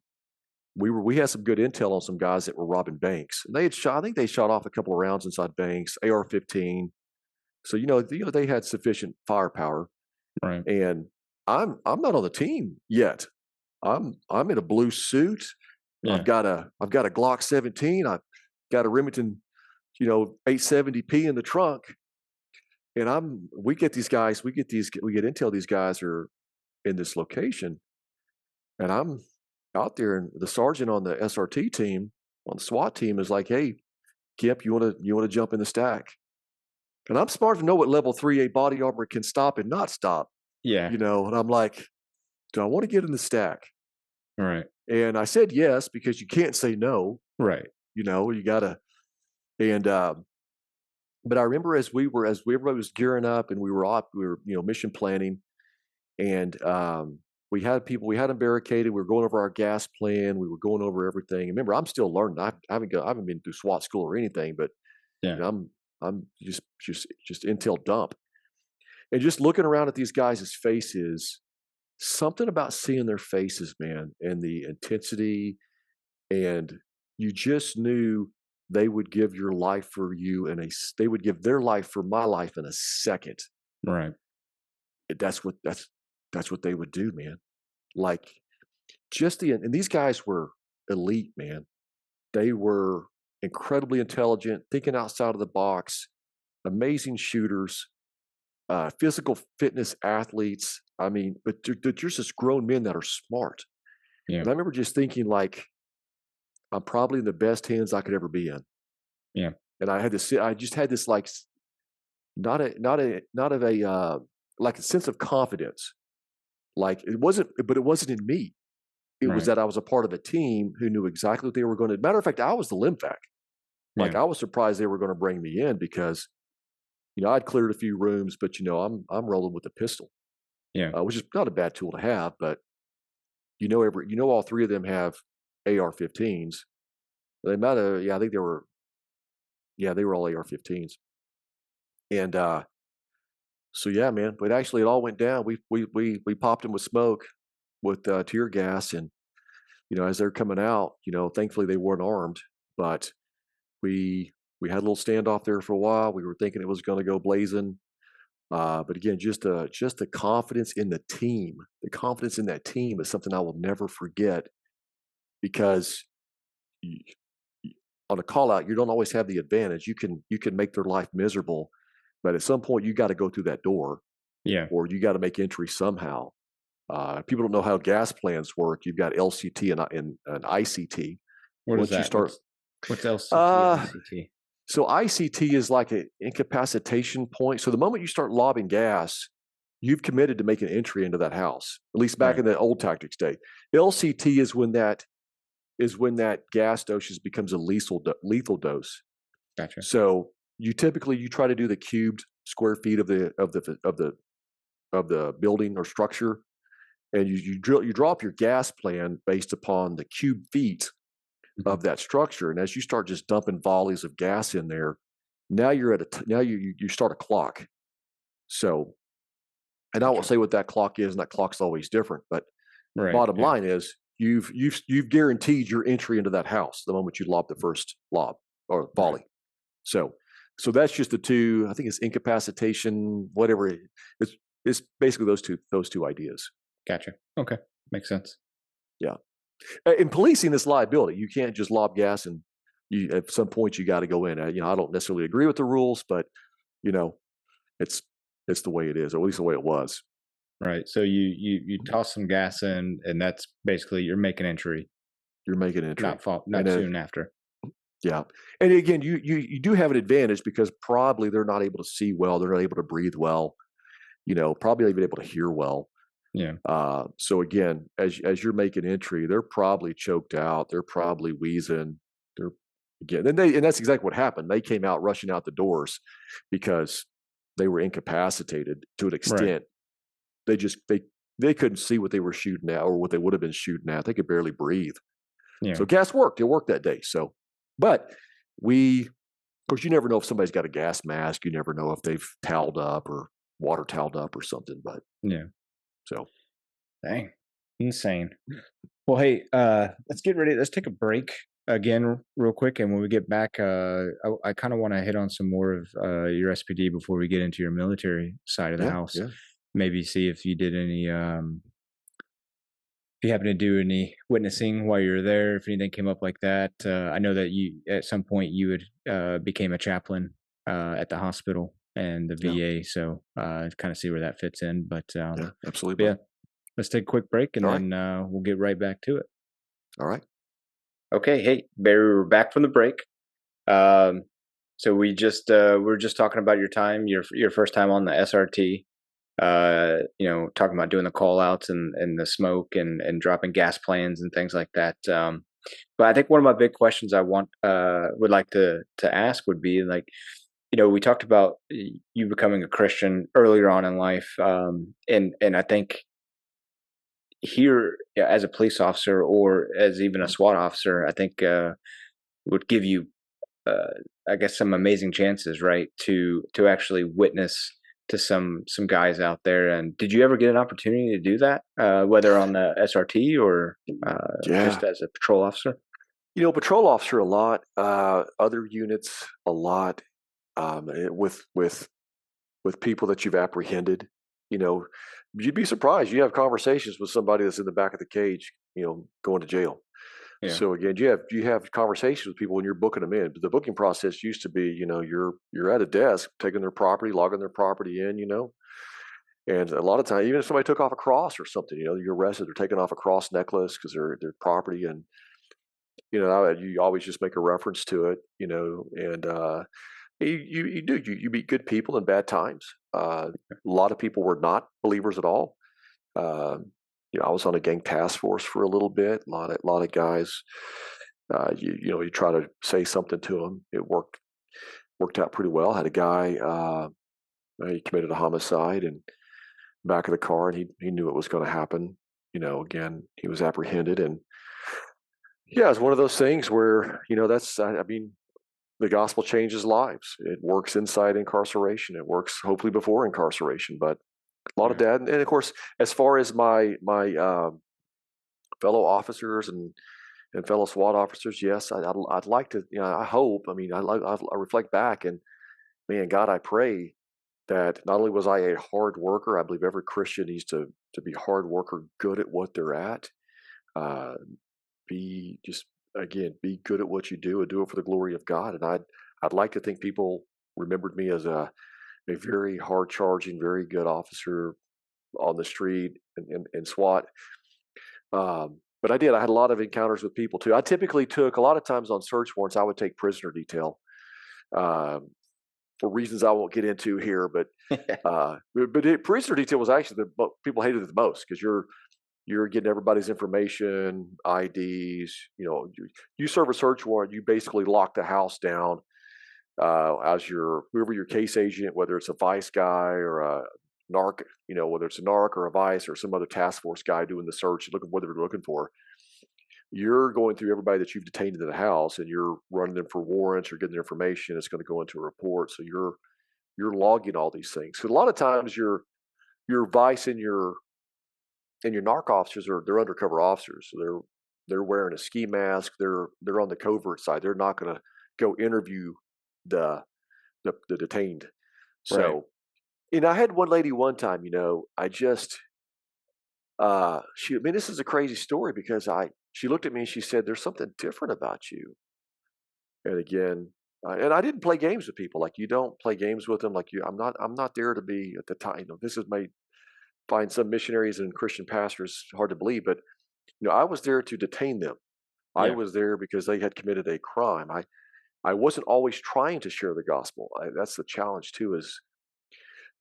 we had some good intel on some guys that were robbing banks. And they had shot. I think they shot off a couple of rounds inside banks, AR-15. So they had sufficient firepower.
Right.
And I'm not on the team yet. I'm in a blue suit. I've
Yeah.
got a Glock 17. I've got a Remington, 870p in the trunk. And we get intel these guys are in this location. And I'm out there, and the sergeant on the SRT team, on the SWAT team, is like, "Hey, Kemp, you wanna jump in the stack?" And I'm smart to know what level 3A body armor can stop and not stop,
Yeah.
and I'm like, "Do I wanna get in the stack?"
Right.
And I said yes because you can't say no,
Right.
you gotta and, but I remember everybody was gearing up and we were mission planning, and, we had them barricaded, we were going over our gas plan, we were going over everything. Remember, I'm still learning. I haven't been through SWAT school or anything, but,
Yeah.
I'm just intel dump. And just looking around at these guys' faces, something about seeing their faces, man, and the intensity, and you just knew they would give your life for you they would give their life for my life in a second.
Right.
That's what they would do, man. Like and these guys were elite, man. They were incredibly intelligent, thinking outside of the box, amazing shooters, physical fitness athletes. I mean, but they're just grown men that are smart.
Yeah.
And I remember just thinking, like, I'm probably in the best hands I could ever be in.
Yeah.
And I just had this like, not of a, like a sense of confidence. Like it wasn't in me. It was
Right.
that I was a part of a team who knew exactly what they were going to. Matter of fact, I was the limp vac. Like
Yeah.
I was surprised they were going to bring me in because I'd cleared a few rooms, but I'm rolling with a pistol,
Yeah.
which is not a bad tool to have. But all three of them have AR-15s, They might have, yeah, I think they were, yeah, they were all AR-15s. And so yeah, man. But actually, it all went down. We popped them with smoke, with tear gas, and as they're coming out, thankfully they weren't armed, but we we had a little standoff there for a while. We were thinking it was going to go blazing. But again, just the confidence in the team, the confidence in that team is something I will never forget because y- on a call out, you don't always have the advantage. You can make their life miserable, but at some point you got to go through that door
Yeah.
or you got to make entry somehow. People don't know how gas plans work. You've got LCT and ICT.
What is
Once you
that?
start,
What's LCT and
uh,
ICT?
so ICT is like an incapacitation point. So the moment you start lobbing gas, you've committed to make an entry into that house. At least back
Right.
in the old tactics day. LCT is when that gas dosage becomes a lethal dose.
Gotcha.
So you try to do the cubed square feet of the building or structure, and you drop your gas plan based upon the cube feet
Mhm.
of that structure. And as you start just dumping volleys of gas in there, now you're now you start a clock. So, and I won't
Gotcha.
say what that clock is, and that clock's always different. But the
Right.
bottom
Yeah.
line is you've guaranteed your entry into that house the moment you lob the first lob or
Right.
volley. So, that's just the two. I think it's incapacitation, whatever. It's basically those two ideas.
Gotcha. Okay. Makes sense.
Yeah. In policing this liability, you can't just lob gas and at some point you got to go in. I don't necessarily agree with the rules, but you know, it's it's the way it is, or at least the way it was.
Right. So you toss some gas in, and that's basically you're making entry,
You're making entry, and
not soon after.
yeah, and again, you do have an advantage because probably they're not able to see well, they're not able to breathe well, probably not even able to hear well.
Yeah.
So again, as you're making entry, they're probably choked out. They're probably wheezing. They're again, and that's exactly what happened. They came out rushing out the doors because they were incapacitated to an
Right.
extent. They couldn't see what they were shooting at or what they would have been shooting at. They could barely breathe.
Yeah.
So gas worked. It worked that day. So, but of course, you never know if somebody's got a gas mask. You never know if they've toweled up or water toweled up or something. But
Yeah.
so
Dang. Insane. Well, hey, let's get ready. Let's take a break again real quick, and when we get back, I kind of want to hit on some more of your SPD before we get into your military side of the
yeah,
house.
yeah,
Maybe see if you did any, if you happen to do any witnessing while you're there, if anything came up like that. I know that you at some point you had became a chaplain at the hospital and the
yeah,
VA, so kind of see where that fits in.
yeah. Absolutely,
But yeah,
bud.
let's take a quick break and
All right.
then we'll get right back to it.
All right.
Okay, hey Barry, we're back from the break. Um, so we're just talking about your time, your first time on the SRT. Talking about doing the call outs and the smoke and dropping gas plans and things like that. But I think one of my big questions I would like to ask would be like, we talked about you becoming a Christian earlier on in life, and I think here yeah, as a police officer or as even a SWAT officer, I think would give you I guess some amazing chances, right? To actually witness to some guys out there. And did you ever get an opportunity to do that, whether on the SRT or just
Yeah.
as a patrol officer?
Patrol officer a lot, other units a lot, with people that you've apprehended. You know, you'd be surprised. You have conversations with somebody that's in the back of the cage, going to jail.
Yeah,
So again, you have conversations with people when you're booking them in. But the booking process used to be, you're at a desk taking their property, logging their property in, and a lot of times, even if somebody took off a cross or something, you're arrested. They're taking off a cross necklace because they're property, and you always just make a reference to it, and you meet good people in bad times. A lot of people were not believers at all. I was on a gang task force for a little bit. A lot of guys, you try to say something to them. It worked out pretty well. Had a guy, he committed a homicide in back of the car, and he knew it was going to happen. Again, he was apprehended, and Yeah, it's one of those things where, that's, I mean, the gospel changes lives. It works inside incarceration. It works hopefully before incarceration, but a lot of
Yeah.
that. And of course, as far as my fellow officers and fellow SWAT officers, yes, I'd like to. I hope. I mean, I reflect back and man, God, I pray that not only was I a hard worker. I believe every Christian needs to be hard worker, good at what they're at. Uh, be just again be good at what you do and do it for the glory of God. And I'd like to think people remembered me as a very hard charging, very good officer on the street and SWAT. But I did. I had a lot of encounters with people too. I typically took a lot of times on search warrants. I would take prisoner detail um, for reasons I won't get into here. But prisoner detail was actually what people hated it the most because you're getting everybody's information, IDs. You serve a search warrant, you basically lock the house down as your whoever your case agent, whether it's a vice guy or a narc, whether it's a narc or a vice or some other task force guy doing the search, looking what they're looking for. You're going through everybody that you've detained in the house, and you're running them for warrants or getting their information. It's going to go into a report, so you're logging all these things. So a lot of times your vice and your narc officers they're undercover officers. So they're wearing a ski mask. They're on the covert side. They're not going to go interview the the detained.
Right.
So, I had one lady one time. I just she. I mean, this is a crazy story because she looked at me and she said, "There's something different about you." And again, and I didn't play games with people. Like you don't play games with them. Like you, I'm not there to be at the time. This is may find some missionaries and Christian pastors hard to believe, but I was there to detain them. I
Yeah.
was there because they had committed a crime. I wasn't always trying to share the gospel. That's the challenge too. Is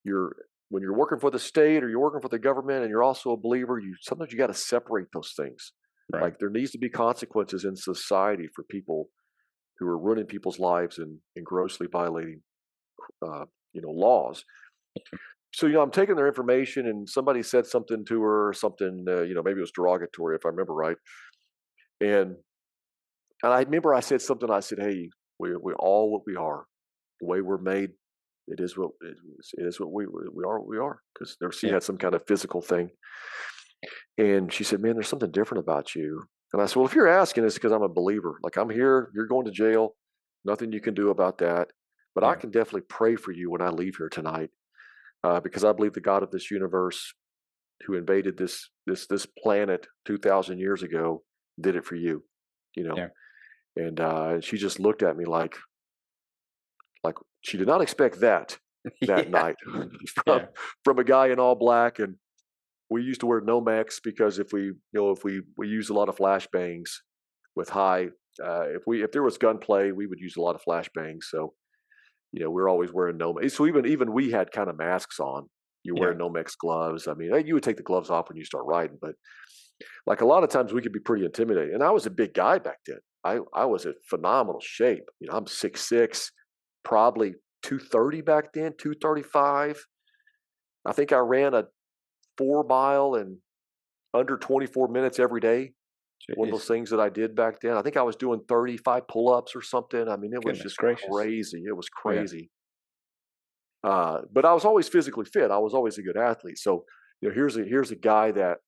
you're when you're working for the state or you're working for the government and you're also a believer, you sometimes you got to separate those things.
Right.
Like there needs to be consequences in society for people who are ruining people's lives and grossly violating laws. So I'm taking their information and somebody said something to her or something, maybe it was derogatory if I remember right. And I remember I said something. I said, "Hey, we all what we are, the way we're made. It is what we are. What we are." Because she
Yeah.
had some kind of physical thing, and she said, "Man, there's something different about you." And I said, "Well, if you're asking, it's because I'm a believer. Like I'm here. You're going to jail. Nothing you can do about that. But I
Yeah.
can definitely pray for you when I leave here tonight, because I believe the God of this universe, who invaded this planet 2,000 years ago, did it for you." You know,
Yeah.
and she just looked at me like she did not expect that
Yeah.
night from
Yeah.
from a guy in all black. And we used to wear Nomex because if we use a lot of flashbangs with high if there was gunplay, we would use a lot of flashbangs. So we're always wearing Nomex. So even we had kind of masks on. You wear
Yeah.
Nomex gloves. I mean, you would take the gloves off when you start riding, but like a lot of times we could be pretty intimidating. And I was a big guy back then. I was in phenomenal shape. I'm 6'6", probably 230 back then, 235. I think I ran a 4 mile in under 24 minutes every day. One of
Jeez.
those things that I did back then. I think I was doing 35 pull-ups or something. I mean, it was
Goodness
just
gracious.
crazy. It was
Yeah.
crazy. But I was always physically fit. I was always a good athlete. So, here's a guy that,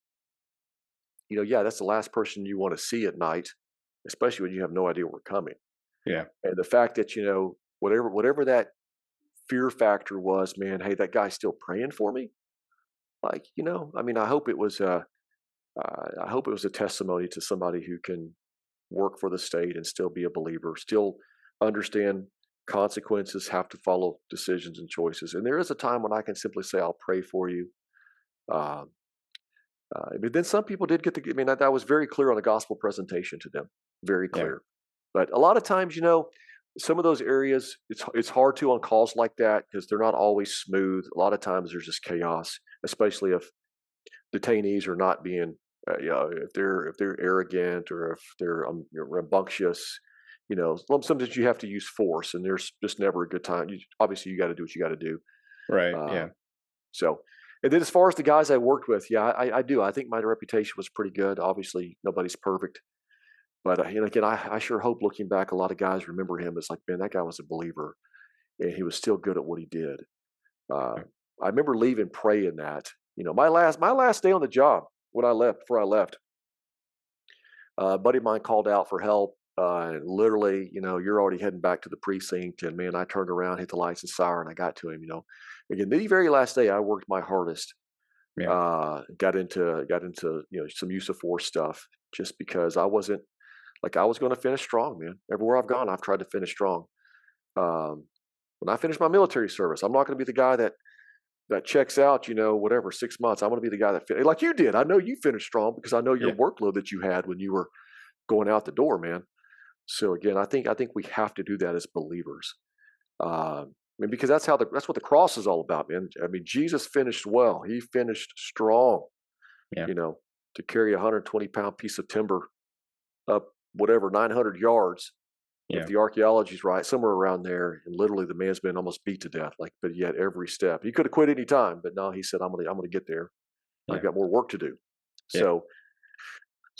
yeah, that's the last person you want to see at night, especially when you have no idea we're coming.
Yeah.
And the fact that, whatever that fear factor was, man, hey, that guy's still praying for me. Like, I mean, I hope it was a testimony to somebody who can work for the state and still be a believer, still understand consequences, have to follow decisions and choices. And there is a time when I can simply say, I'll pray for you. Uh, but then some people did get I mean, that was very clear on the gospel presentation to them, very
Yeah.
clear. But a lot of times, some of those areas, it's hard to on calls like that because they're not always smooth. A lot of times there's just chaos, especially if detainees are not being, if they're arrogant or if they're rambunctious. Sometimes you have to use force, and there's just never a good time. Obviously, you got to do what you got to do.
Right.
Uh,
Yeah.
so, and then as far as the guys I worked with, yeah, I do. I think my reputation was pretty good. Obviously, nobody's perfect, But again, I sure hope looking back, a lot of guys remember him as like, man, that guy was a believer, and he was still good at what he did. Uh,
Yeah.
I remember leaving praying that, my last day on the job when I left, before I left, a buddy of mine called out for help. And literally, you're already heading back to the precinct, and man, I turned around, hit the lights and siren, I got to him. Again, the very last day, I worked my hardest.
Yeah.
Got into some use of force stuff, just because I was going to finish strong, man. Everywhere I've gone, I've tried to finish strong. Um, when I finish my military service, I'm not going to be the guy that checks out, whatever, 6 months. I'm going to be the guy like you did. I know you finished strong because I know your
Yeah.
workload that you had when you were going out the door, man. So again, I think we have to do that as believers. Because that's what the cross is all about, man. I mean, Jesus finished well. He finished strong.
Yeah.
You know, to carry a 120-pound piece of timber up whatever 900 yards, if
Yeah.
the archaeology's right, somewhere around there, and literally the man's been almost beat to death. Like, but yet every step, he could have quit any time, but no, he said, I'm gonna get there. I've
Yeah.
got more work to do."
Yeah.
So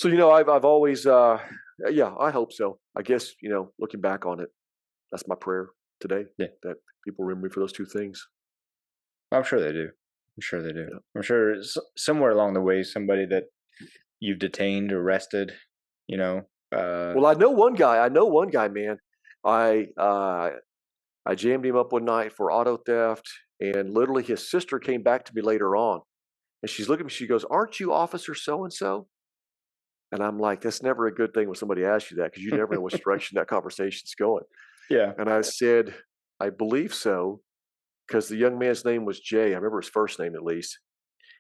I've always, yeah, I hope so. I guess looking back on it, that's my prayer today,
Yeah.
that people remember me for those two things.
I'm sure they do. I'm sure they do.
Yeah.
I'm sure somewhere along the way, somebody that you've detained, arrested, you know, uh,
Well, I know one guy, man. I uh, I jammed him up one night for auto theft, and literally his sister came back to me later on, and she's looking at me. She goes, "Aren't you Officer So and So?" And I'm like, "That's never a good thing when somebody asks you that, because you never know which direction that conversation's going."
yeah.
And I said, "I believe so," because the young man's name was Jay. I remember his first name at least.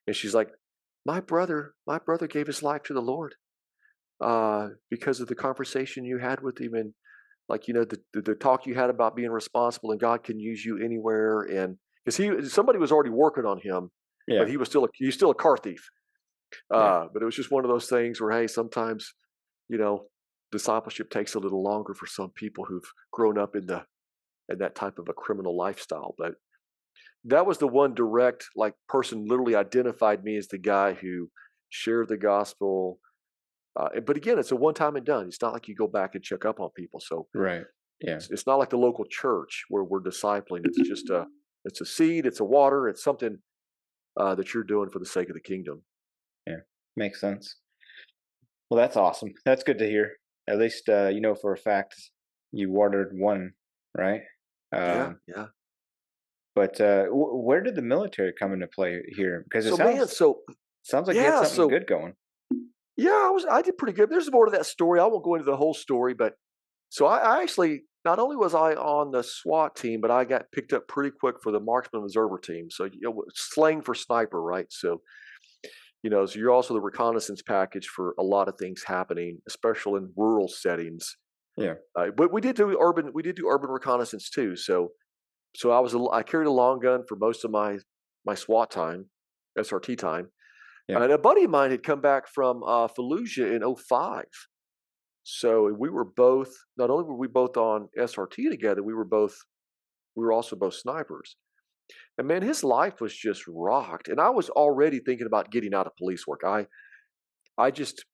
And she's like, "My brother gave his life to the Lord because of the conversation you had with him, and like the talk you had about being responsible, and God can use you anywhere." And because somebody was already working on him, but
Yeah.
he's still a car thief.
Yeah.
But it was just one of those things where, hey, sometimes you know discipleship takes a little longer for some people who've grown up in that type of a criminal lifestyle. But that was the one direct like person literally identified me as the guy who shared the gospel. But again, it's a one time and done. It's not like you go back and check up on people. So
Right. Yeah.
it's not like the local church where we're discipling. It's a seed, it's a water, it's something that you're doing for the sake of the kingdom.
Yeah. Makes sense. Well, that's awesome. That's good to hear. At least, you know for a fact you watered one, right?
Yeah,
Um,
yeah.
but where did the military come into play here? Because it
So man,
sounds like you had
yeah,
something
so
good going.
yeah, I did pretty good. There's more to that story. I won't go into the whole story, but so I actually not only was I on the SWAT team, but I got picked up pretty quick for the marksman observer team. So slang for sniper, right? So you're also the reconnaissance package for a lot of things happening, especially in rural settings.
Yeah.
But we did do urban reconnaissance too. So I carried a long gun for most of my SWAT time, SRT time.
Yeah.
And a buddy of mine had come back from Fallujah in '05. So we were both, not only were we both on SRT together, we were also both snipers. And man, his life was just rocked. And I was already thinking about getting out of police work. I just,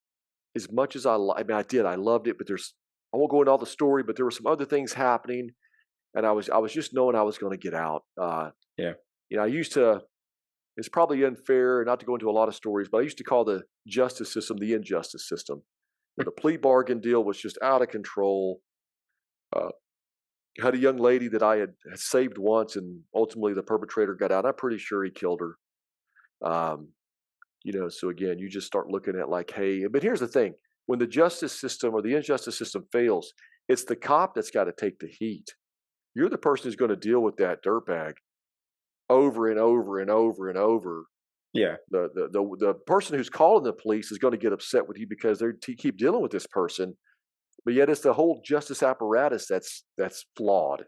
as much as I mean, I loved it, but I won't go into all the story, but there were some other things happening. And I was just knowing I was going to get out.
Yeah.
I used to, it's probably unfair not to go into a lot of stories, but I used to call the justice system the injustice system. The plea bargain deal was just out of control. Uh, had a young lady that I had saved once, and ultimately the perpetrator got out. I'm pretty sure he killed her. Um, so again, you just start looking at like, hey, but here's the thing: when the justice system or the injustice system fails, it's the cop that's got to take the heat. You're the person who's going to deal with that dirtbag over and over and over and over.
Yeah.
The person who's calling the police is going to get upset with you because they keep dealing with this person. But yet, it's the whole justice apparatus that's flawed.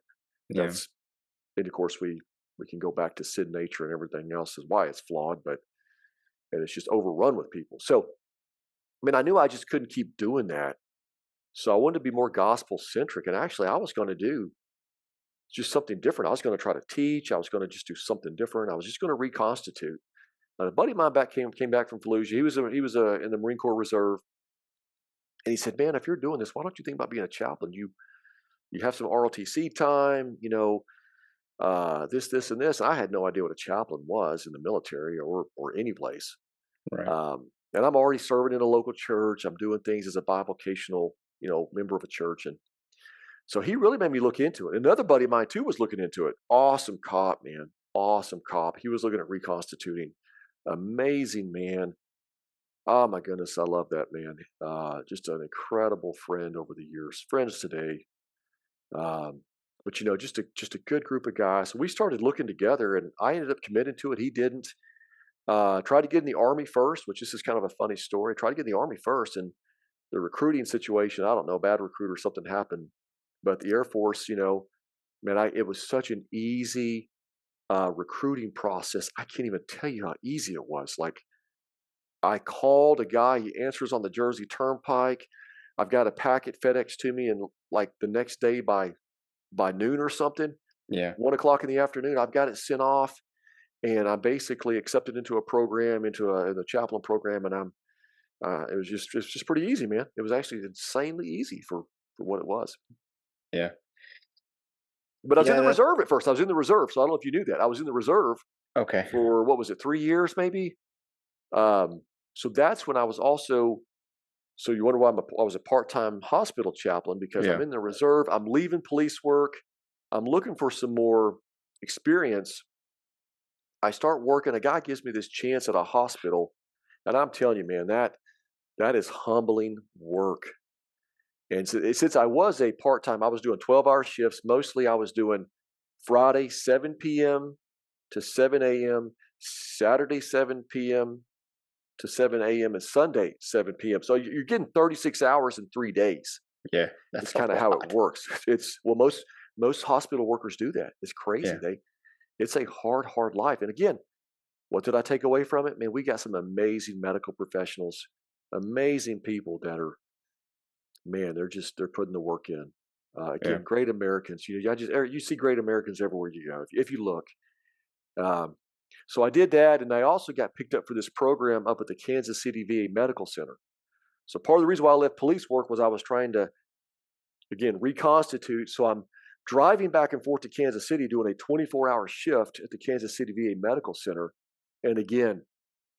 Yeah.
That's And of course we can go back to sin nature and everything else is why it's flawed, and it's just overrun with people. So I mean, I knew I just couldn't keep doing that. So I wanted to be more gospel centric, and actually, I was going to do just something different. I was going to try to teach. I was going to just do something different. I was just going to reconstitute. And a buddy of mine came back from Fallujah. He was in the Marine Corps Reserve. And he said, "Man, if you're doing this, why don't you think about being a chaplain? You have some ROTC time, this, and this." I had no idea what a chaplain was in the military or any place.
Right.
And I'm already serving in a local church. I'm doing things as a bivocational, member of a church. And so he really made me look into it. Another buddy of mine too was looking into it. Awesome cop, man. Awesome cop. He was looking at reconstituting. Amazing man. Oh my goodness, I love that man. Just an incredible friend over the years. Friends today. But just a good group of guys. So we started looking together, and I ended up committing to it. He didn't. Tried to get in the army first, which this is kind of a funny story. Tried to get in the army first, and the recruiting situation, I don't know, bad recruiter, something happened. But the Air Force, man, it was such an easy recruiting process. I can't even tell you how easy it was. Like, I called a guy, he answers on the Jersey Turnpike. I've got a packet FedEx to me, and like the next day by noon or something,
Yeah.
1 o'clock in the afternoon, I've got it sent off, and I'm basically accepted into a program, in the chaplain program, and it was just pretty easy, man. It was actually insanely easy for what it was.
Yeah.
But I was in
Yeah.
the reserve at first. I was in the reserve, so I don't know if you knew that. I was in the reserve
Okay.
for what was it, 3 years maybe? So that's when I was also. So you wonder why I was a part-time hospital chaplain, because I'm
Yeah.
in the reserve. I'm leaving police work. I'm looking for some more experience. I start working. A guy gives me this chance at a hospital, and I'm telling you, man, that is humbling work. And since I was a part-time, I was doing 12-hour shifts. Mostly I was doing Friday 7 p.m. to 7 a.m., Saturday 7 p.m. to 7 a.m., and Sunday 7 p.m. So you're getting 36 hours in 3 days.
Yeah. That's
It's
a
kind of how it
lot.
works. Most hospital workers do that. It's crazy.
Yeah.
It's a hard life. And again, what did I take away from it? Man, we got some amazing medical professionals, amazing people that are, man, they're putting the work in.
Yeah.
Again, great Americans. You see great Americans everywhere you go if you look. Um, so I did that, and I also got picked up for this program up at the Kansas City VA Medical Center. So part of the reason why I left police work was I was trying to, again, reconstitute. So I'm driving back and forth to Kansas City doing a 24-hour shift at the Kansas City VA Medical Center. And again,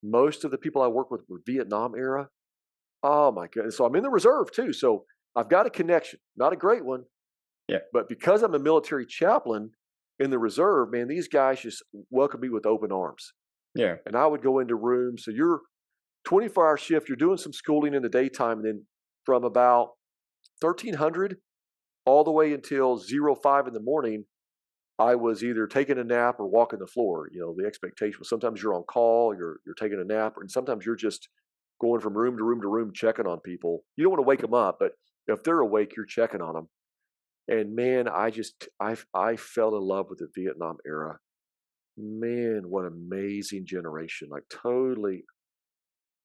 most of the people I work with were Vietnam era. Oh my goodness. So I'm in the reserve too. So I've got a connection, not a great one,
Yeah.
but because I'm a military chaplain in the reserve, man, these guys just welcome me with open arms.
Yeah.
And I would go into rooms. So you're 24-hour shift, you're doing some schooling in the daytime, and then from about 1300 all the way until 05 in the morning, I was either taking a nap or walking the floor. The expectation was sometimes you're on call, you're taking a nap, and sometimes you're just going from room to room to room checking on people. You don't want to wake them up, but if they're awake, you're checking on them. And man, I fell in love with the Vietnam era. Man, what amazing generation! Like totally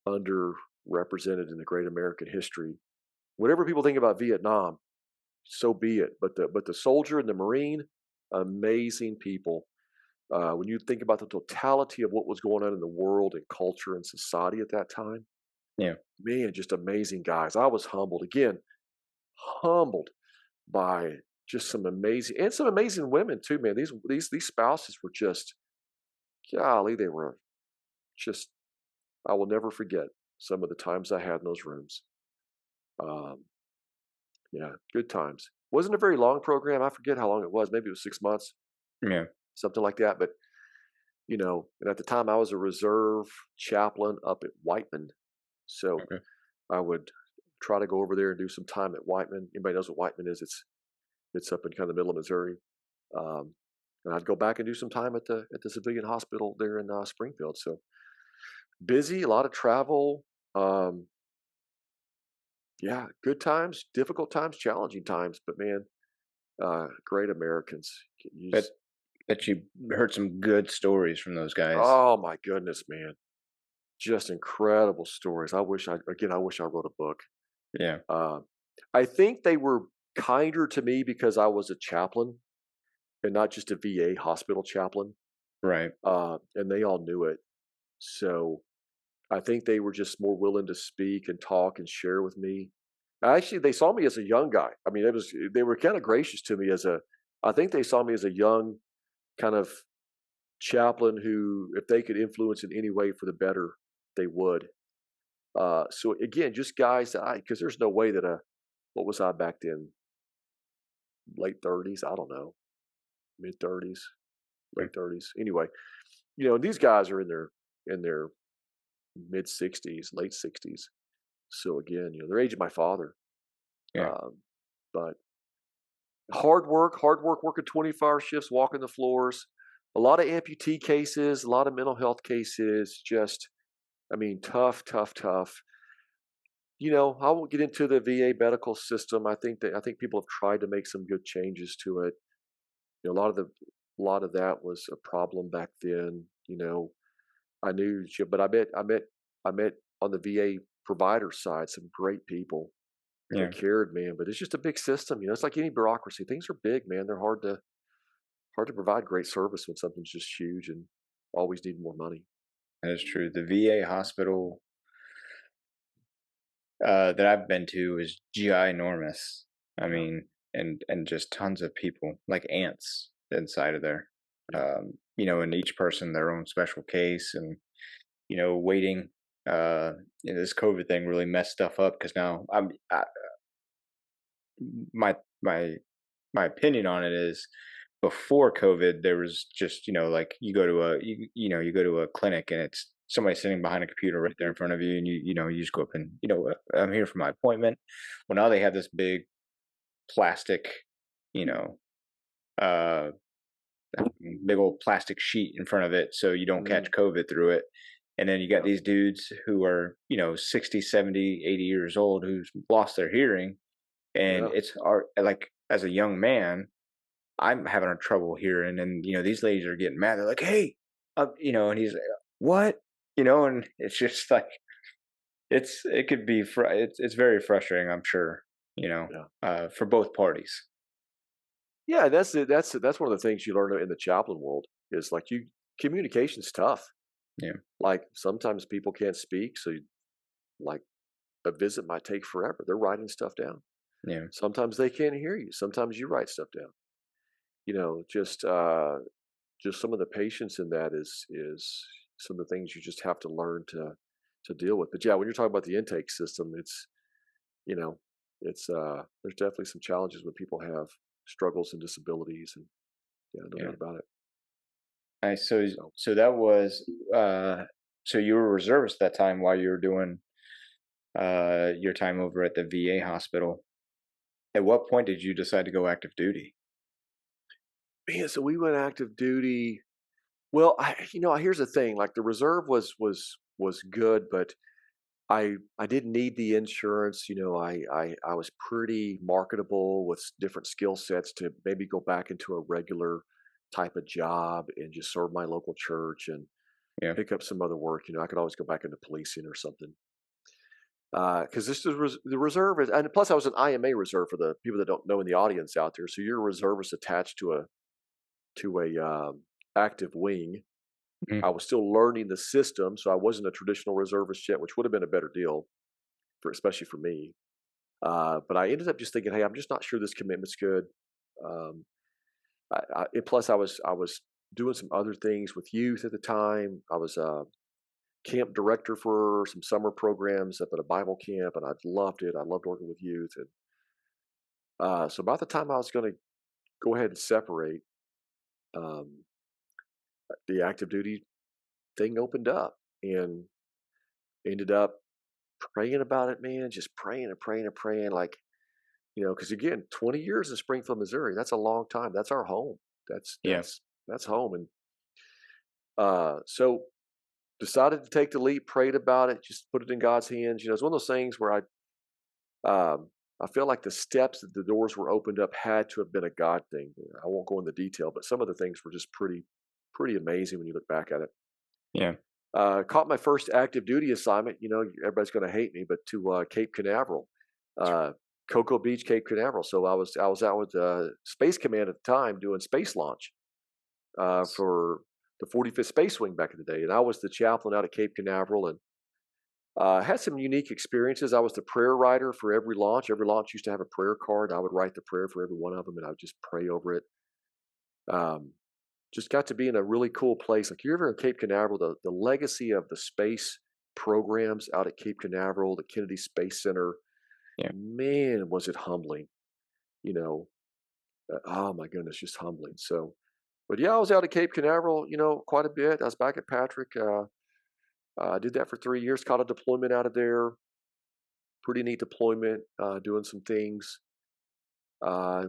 underrepresented in the great American history. Whatever people think about Vietnam, so be it. But the soldier and the Marine, amazing people. When you think about the totality of what was going on in the world and culture and society at that time,
Yeah.
man, just amazing guys. I was humbled again, humbled by just some amazing women too, man. These spouses were just, golly, they were just. I will never forget some of the times I had in those rooms. Um, yeah, good times. Wasn't a very long program. I forget how long it was. Maybe it was 6 months,
Yeah.
something like that. But and at the time I was a reserve chaplain up at Whiteman, so
Okay.
I would try to go over there and do some time at Whiteman. Anybody knows what Whiteman is? It's up in kind of the middle of Missouri. Um, and I'd go back and do some time at the civilian hospital there in Springfield. So busy, a lot of travel. Um, yeah, good times, difficult times, challenging times. But man, great Americans. You
Bet
just,
bet you heard some good stories from those guys.
oh my goodness, man, just incredible stories. I wish I wrote a book.
Yeah.
Uh, I think they were kinder to me because I was a chaplain and not just a VA hospital chaplain.
Right.
And they all knew it. So I think they were just more willing to speak and talk and share with me. Actually, they saw me as a young guy. I mean, they were kind of gracious to me as a. I think they saw me as a young kind of chaplain who, if they could influence in any way for the better, they would. So again, just guys that because there's no way that what was I back then, late 30s? I don't know, mid 30s,
Mm.
late 30s. Anyway, these guys are in their mid 60s, late 60s. So again, they're age of my father.
Yeah,
Um, but hard work, working 24-hour shifts, walking the floors, a lot of amputee cases, a lot of mental health cases. Just, I mean, tough, tough, tough. I won't get into the VA medical system. I think people have tried to make some good changes to it. A lot of that was a problem back then. I knew, but I met on the VA provider side some great people
yeah,
that cared, man. But it's just a big system. It's like any bureaucracy. Things are big, man. They're hard to provide great service when something's just huge and always need more money.
that is true. The VA hospital that I've been to is ginormous. I
Yeah,
mean, and just tons of people, like ants inside of there.
yeah,
And each person their own special case, and waiting. This COVID thing really messed stuff up because now my my my opinion on it is before COVID, there was just, like you go to a clinic and it's somebody sitting behind a computer right there in front of you, and you just go up and I'm here for my appointment. Well, now they have this big plastic, you know, uh, big old plastic sheet in front of it so you don't
mm,
catch COVID through it. And then you got
yeah,
these dudes who are, 60, 70, 80 years old who's lost their hearing. And
yeah,
like as a young man, I'm having a trouble hearing, and these ladies are getting mad. They're like, "Hey," and he's like, "What?" And it's just like it could be it's very frustrating. I'm sure,
yeah.
for both parties.
Yeah, that's it. That's one of the things you learn in the chaplain world is like communication's tough.
Yeah,
Like sometimes people can't speak, so like a visit might take forever. They're writing stuff down.
yeah,
Sometimes they can't hear you. Sometimes you write stuff down. Just some of the patience in that is some of the things you just have to learn to deal with. But yeah, when you're talking about the intake system, you know, there's definitely some challenges when people have struggles and disabilities, and yeah, no
yeah.
doubt about it.
So
So
so that was so you were a reservist that time while you were doing your time over at the VA hospital. At what point did you decide to go active duty?
man, so we went active duty. Well, here's the thing: like the reserve was good, but I didn't need the insurance. I was pretty marketable with different skill sets to maybe go back into a regular type of job and just serve my local church and
Yeah,
pick up some other work. I could always go back into policing or something. Because this is the reserve is, and plus I was an IMA reserve for the people that don't know in the audience out there. So you're a reservist attached to a active wing.
mhm,
I was still learning the system, so I wasn't a traditional reservist yet, which would have been a better deal especially for me. But I ended up just thinking, hey, I'm just not sure this commitment's good. Um, and plus, I was doing some other things with youth at the time. I was a camp director for some summer programs up at a Bible camp, and I loved it. I loved working with youth, and so about the time I was going to go ahead and separate, um, the active duty thing opened up, and ended up praying about it, man. Just praying and praying and praying, like because again, 20 years in Springfield, Missouri, that's a long time. That's our home. That's
yeah,
that's that's home. And so decided to take the leap, prayed about it, just put it in God's hands. It's one of those things where I feel like the steps that the doors were opened up had to have been a God thing. I won't go into detail, but some of the things were just pretty amazing when you look back at it.
yeah.
Caught my first active duty assignment. Everybody's going to hate me, but to Cape Canaveral, uh, Cocoa Beach, Cape Canaveral. So I was out with Space Command at the time doing space launch for the 45th Space Wing back in the day, and I was the chaplain out at Cape Canaveral, and Had some unique experiences. I was the prayer writer for every launch. Every launch used to have a prayer card. I would write the prayer for every one of them, and I would just pray over it. Um, just got to be in a really cool place. Like you're ever in Cape Canaveral, the legacy of the space programs out at Cape Canaveral, the Kennedy Space Center,
Yeah.
man, was it humbling. You know, oh my goodness, just humbling. So, but yeah, I was out at Cape Canaveral, quite a bit. I was back at Patrick. I did that for 3 years. Caught a deployment out of there. Pretty neat deployment. Doing some things.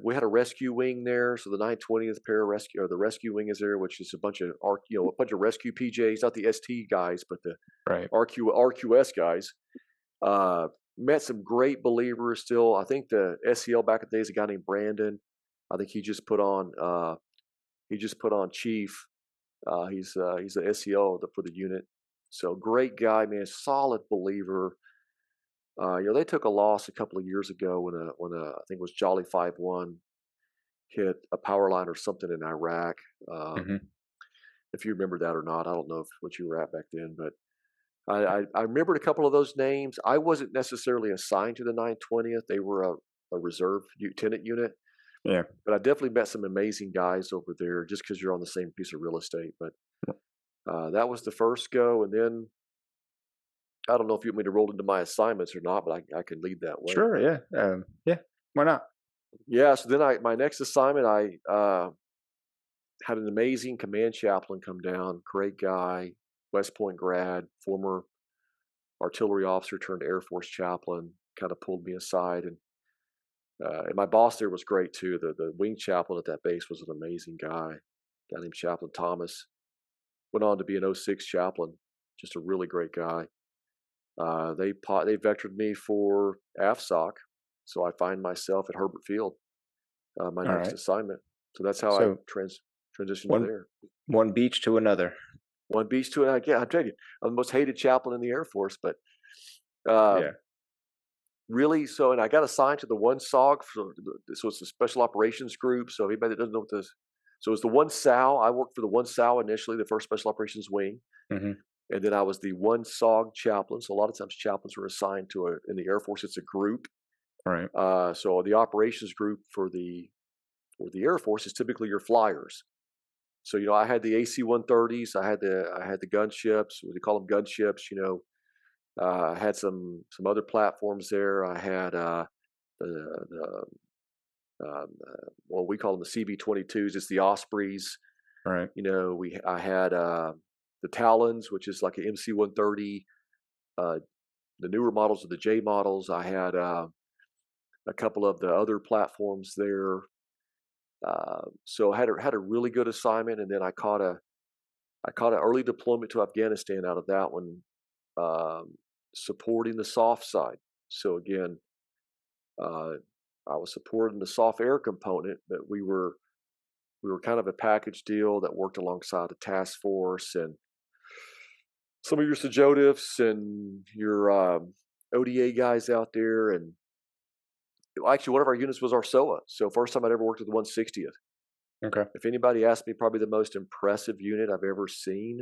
We had a rescue wing there, so the 920th pararescue or the rescue wing is there, which is a bunch of a bunch of rescue PJs, not the ST guys, but the
Right.
RQS guys. Uh, Met some great believers. Still, I think the SEL back in the day is a guy named Brandon. I think he just put on chief. He's the SEL for the unit. So great guy, man, solid believer. They took a loss a couple of years ago when I think it was Jolly 5-1 hit a power line or something in Iraq. Um,
Hmm.
if you remember that or not, I don't know what you were at back then, but I remembered a couple of those names. I wasn't necessarily assigned to the 920th; they were a reserve lieutenant unit,
Yeah.
but I definitely met some amazing guys over there just because you're on the same piece of real estate. But that was the first go, and then I don't know if you want me to roll into my assignments or not, but I can lead that way.
Sure.
But
Yeah. Yeah. Why not?
yeah, so then my next assignment, I had an amazing command chaplain come down, great guy, West Point grad, former artillery officer turned Air Force chaplain, kind of pulled me aside, and my boss there was great too. The wing chaplain at that base was an amazing guy named Chaplain Thomas. Went on to be an '06 chaplain, just a really great guy. They vectored me for AFSOC, so I find myself at Herbert Field, my
All
next
right.
assignment. So that's how I
So
transitioned to
one
there.
one beach to another.
One beach to another. Yeah, I tell you, I'm the most hated chaplain in the Air Force, but uh,
Yeah.
really, so and I got assigned to the one SOG, so it's a special operations group. So anybody that doesn't know what this, so it's the one SAL. I worked for the one SAL initially, the first special operations wing,
Hmm.
and then I was the one SOG chaplain. So a lot of times chaplains were assigned to in the Air Force. It's a group.
Right.
So the operations group for the Air Force is typically your flyers. So I had the AC-130s. I had the gunships. What do you call them? Gunships. I had some other platforms there. I had the well, we call them the CB-22s. It's the Ospreys.
Right.
I had the Talons, which is like an MC-130. Uh, the newer models are the J models. I had a couple of the other platforms there. So I had a really good assignment, and then I caught an early deployment to Afghanistan out of that one, um, supporting the soft side. So again, uh, I was supporting the soft air component, but we were kind of a package deal that worked alongside the task force and some of your SJOTFs and your ODA guys out there. And actually, one of our units was our SOA. So first time I'd ever worked with the 160th.
Okay.
If anybody asked me, probably the most impressive unit I've ever seen.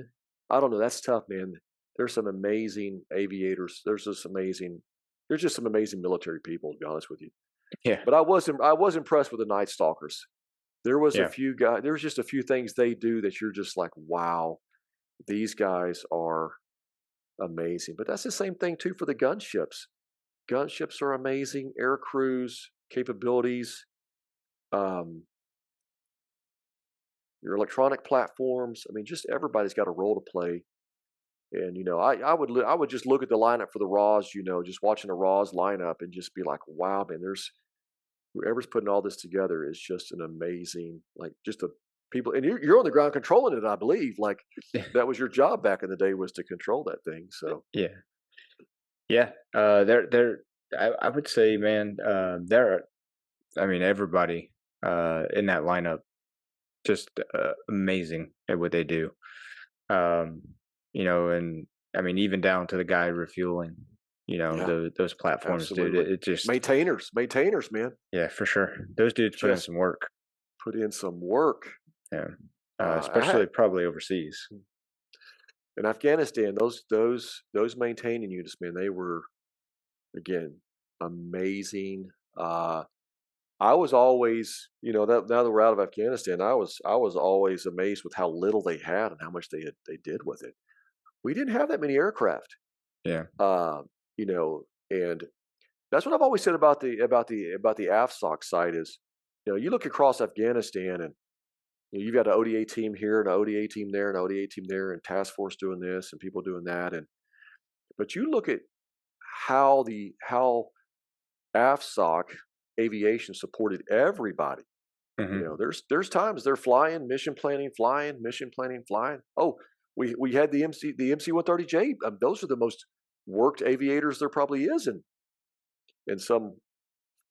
I don't know. That's tough, man. There's some amazing aviators. There's just some amazing military people, to be honest with you.
Yeah.
But I was impressed with the Night Stalkers. There was a
Yeah.
few guys. There's just a few things they do that you're just like, wow, these guys are amazing. But that's the same thing too for the gunships. Gunships are amazing. Air crews capabilities. Um, your electronic platforms. I mean, just everybody's got a role to play. And I would just look at the lineup for the Raws. Just watching the Raws lineup and just be like, wow, man, there's whoever's putting all this together is just an amazing, like, just the people. And you're on the ground controlling it, I believe. Like that was your job back in the day, was to control that thing. So
Yeah. Yeah. They're. I would say, man. There are. I mean, everybody. In that lineup, just amazing at what they do. Um. And I mean, even down to the guy refueling.
yeah,
Those platforms, dude.
absolutely.
It just.
Maintainers, man,
Yeah, for sure. Those dudes put in
just
some work.
put in some work.
Yeah.
I had
Especially probably overseas.
In Afghanistan, those maintaining units, man, they were again amazing. I was always, that now that we're out of Afghanistan, I was always amazed with how little they had and how much they did with it. We didn't have that many aircraft,
Yeah.
and that's what I've always said about the AFSOC side is, you look across Afghanistan and you've got an ODA team here and an ODA team there and an ODA team there and task force doing this and people doing that, and but you look at how AFSOC aviation supported everybody.
Hmm.
There's times they're flying, mission planning, flying, mission planning, flying. Oh, we had the MC 130J. Those are the most worked aviators there probably is in some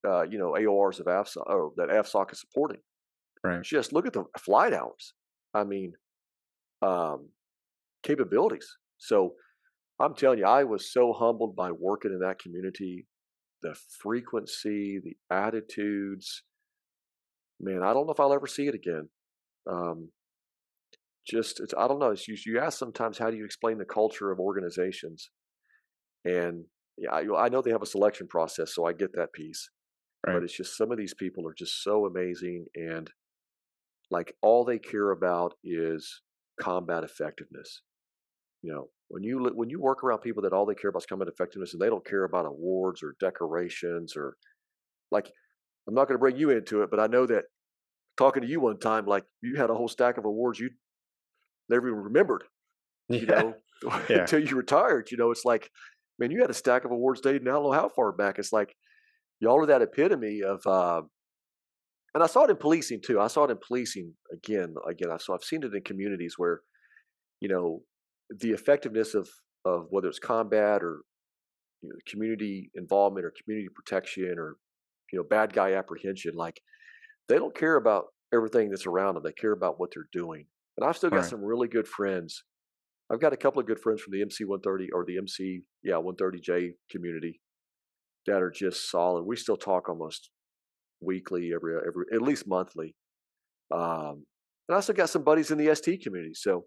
AORs of AFSOC that AFSOC is supporting.
Right.
Just look at the flight hours. I mean, um, capabilities. So I'm telling you, I was so humbled by working in that community. The frequency, the attitudes. Man, I don't know if I'll ever see it again. Um, I don't know. You ask sometimes, how do you explain the culture of organizations? And yeah, I know they have a selection process, so I get that piece. But
Right.
it's just some of these people are just so amazing, and like all they care about is combat effectiveness. When you work around people that all they care about is combat effectiveness, and they don't care about awards or decorations or like, I'm not going to bring you into it, but I know that talking to you one time, like you had a whole stack of awards you never even remembered, you
Yeah.
know,
Yeah.
until you retired. It's like, man, you had a stack of awards dating I don't know how far back. It's like y'all are that epitome of, and I saw it in policing too. I saw it in policing again. I've seen it in communities where you know the effectiveness of whether it's combat or community involvement or community protection or bad guy apprehension. Like they don't care about everything that's around them. They care about what they're doing. And I've still got
Right.
some really good friends. I've got a couple of good friends from the MC 130 or the MC 130J community that are just solid. We still talk almost weekly, every at least monthly. And I also got some buddies in the ST community. So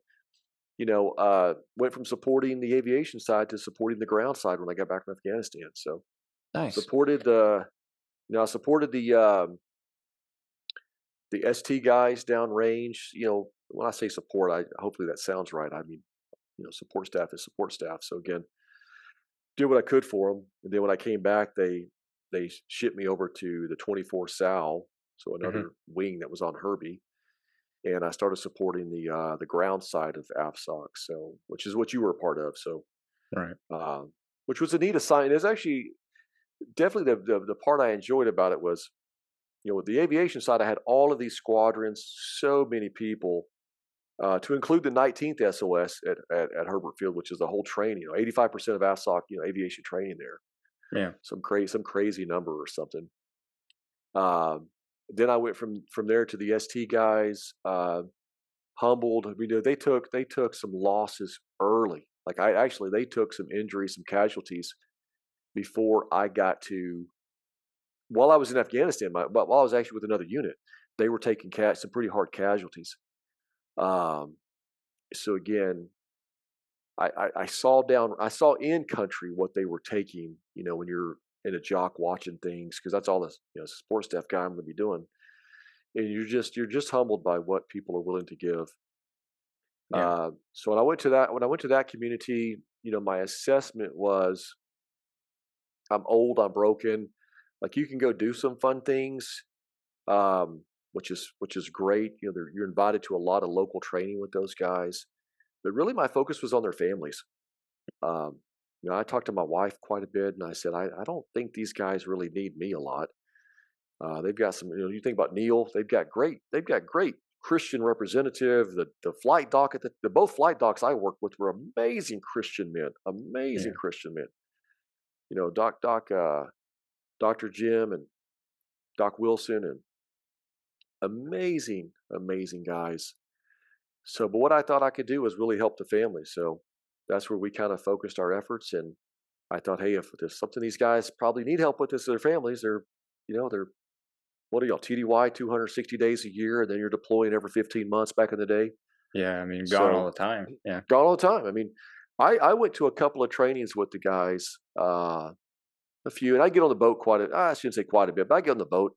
went from supporting the aviation side to supporting the ground side when I got back from Afghanistan. So
Nice.
supported the I supported the ST guys downrange. When I say support, I hopefully that sounds right. I mean, support staff is support staff. So again, did what I could for them, and then when I came back, they shipped me over to the 24 Sal, so
Hmm.
another wing that was on Herbie, and I started supporting the ground side of AFSOC, so which is what you were a part of. So
Right.
which was a neat assignment. It's actually definitely the part I enjoyed about it was, with the aviation side, I had all of these squadrons, so many people, to include the 19th SOS at Herbert Field, which is the whole training. 85% of AFSOC, aviation training there.
Yeah.
Some crazy number or something. Um, then I went from there to the ST guys. Humbled. They took some losses early. Like they took some injuries, some casualties before I got to. While I was in Afghanistan, but while I was actually with another unit, they were taking some pretty hard casualties. Um, so again, I saw in country what they were taking. When you're in a jock watching things, because that's all this sports staff guy I'm going to be doing, and you're just humbled by what people are willing to give.
Yeah.
So when I went to that community, my assessment was I'm old, I'm broken. Like you can go do some fun things, which is great. You're invited to a lot of local training with those guys, but really my focus was on their families. Um, I talked to my wife quite a bit, and I said I don't think these guys really need me a lot. They've got some. You think about Neil. They've got great Christian representative. The flight doc at the both flight docs I worked with were amazing Christian men. Amazing
Yeah.
Christian men. Doctor Jim and Doc Wilson and amazing, amazing guys. So, but what I thought I could do was really help the family. So that's where we kind of focused our efforts. And I thought, hey, if there's something these guys probably need help with, is their families. They're what are y'all TDY 260 days a year, and then you're deploying every 15 months back in the day.
Yeah, I mean, gone all
So
the time. Yeah.
gone all the time. I mean, I went to a couple of trainings with the guys, a few, and I get on the boat I shouldn't say quite a bit, but I get on the boat.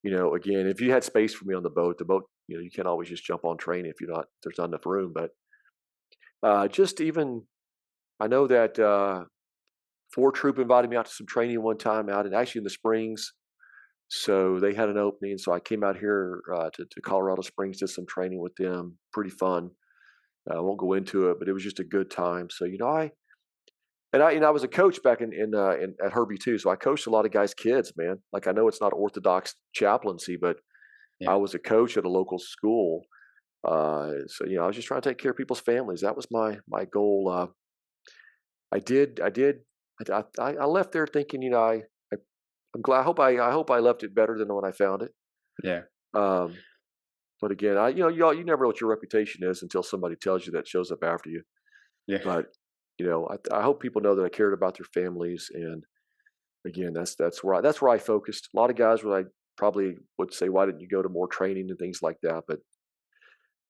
Again, if you had space for me on the boat, you can't always just jump on training if there's not enough room. But just even, I know that 4 Troop invited me out to some training one time out actually in the Springs. So they had an opening. So I came out here to Colorado Springs, did some training with them. Pretty fun. I won't go into it, but it was just a good time. So I was a coach back in at Herbie too. So I coached a lot of guys' kids, man. Like I know it's not orthodox chaplaincy, but
Yeah.
I was a coach at a local school. So I was just trying to take care of people's families. That was my goal. I did I did I left there thinking, I'm glad. I hope I left it better than when I found it.
Yeah.
Um, but again, you never know what your reputation is until somebody tells you that shows up after you.
Yeah.
But I hope people know that I cared about their families, and again, that's where I focused. A lot of guys would I probably would say, why didn't you go to more training and things like that? But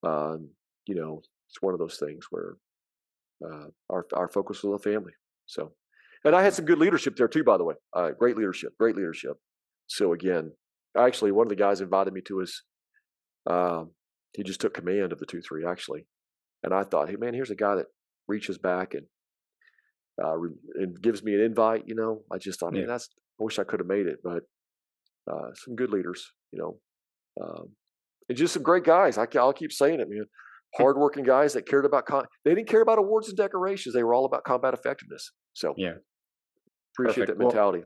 um, it's one of those things where our focus was on the family. So, and I had
Mhm.
some good leadership there too, by the way. Great leadership, great leadership. So again, actually, one of the guys invited me to his. Um, he just took command of the 2-3 actually, and I thought, hey man, here's a guy that reaches back and gives me an invite. I just thought, man,
Yeah.
I wish I could have made it, but some good leaders, um, and just some great guys. I'll keep saying it, man. Hardworking guys that cared about. They didn't care about awards and decorations. They were all about combat effectiveness. So
Yeah.
appreciate
Perfect.
that
Well,
mentality.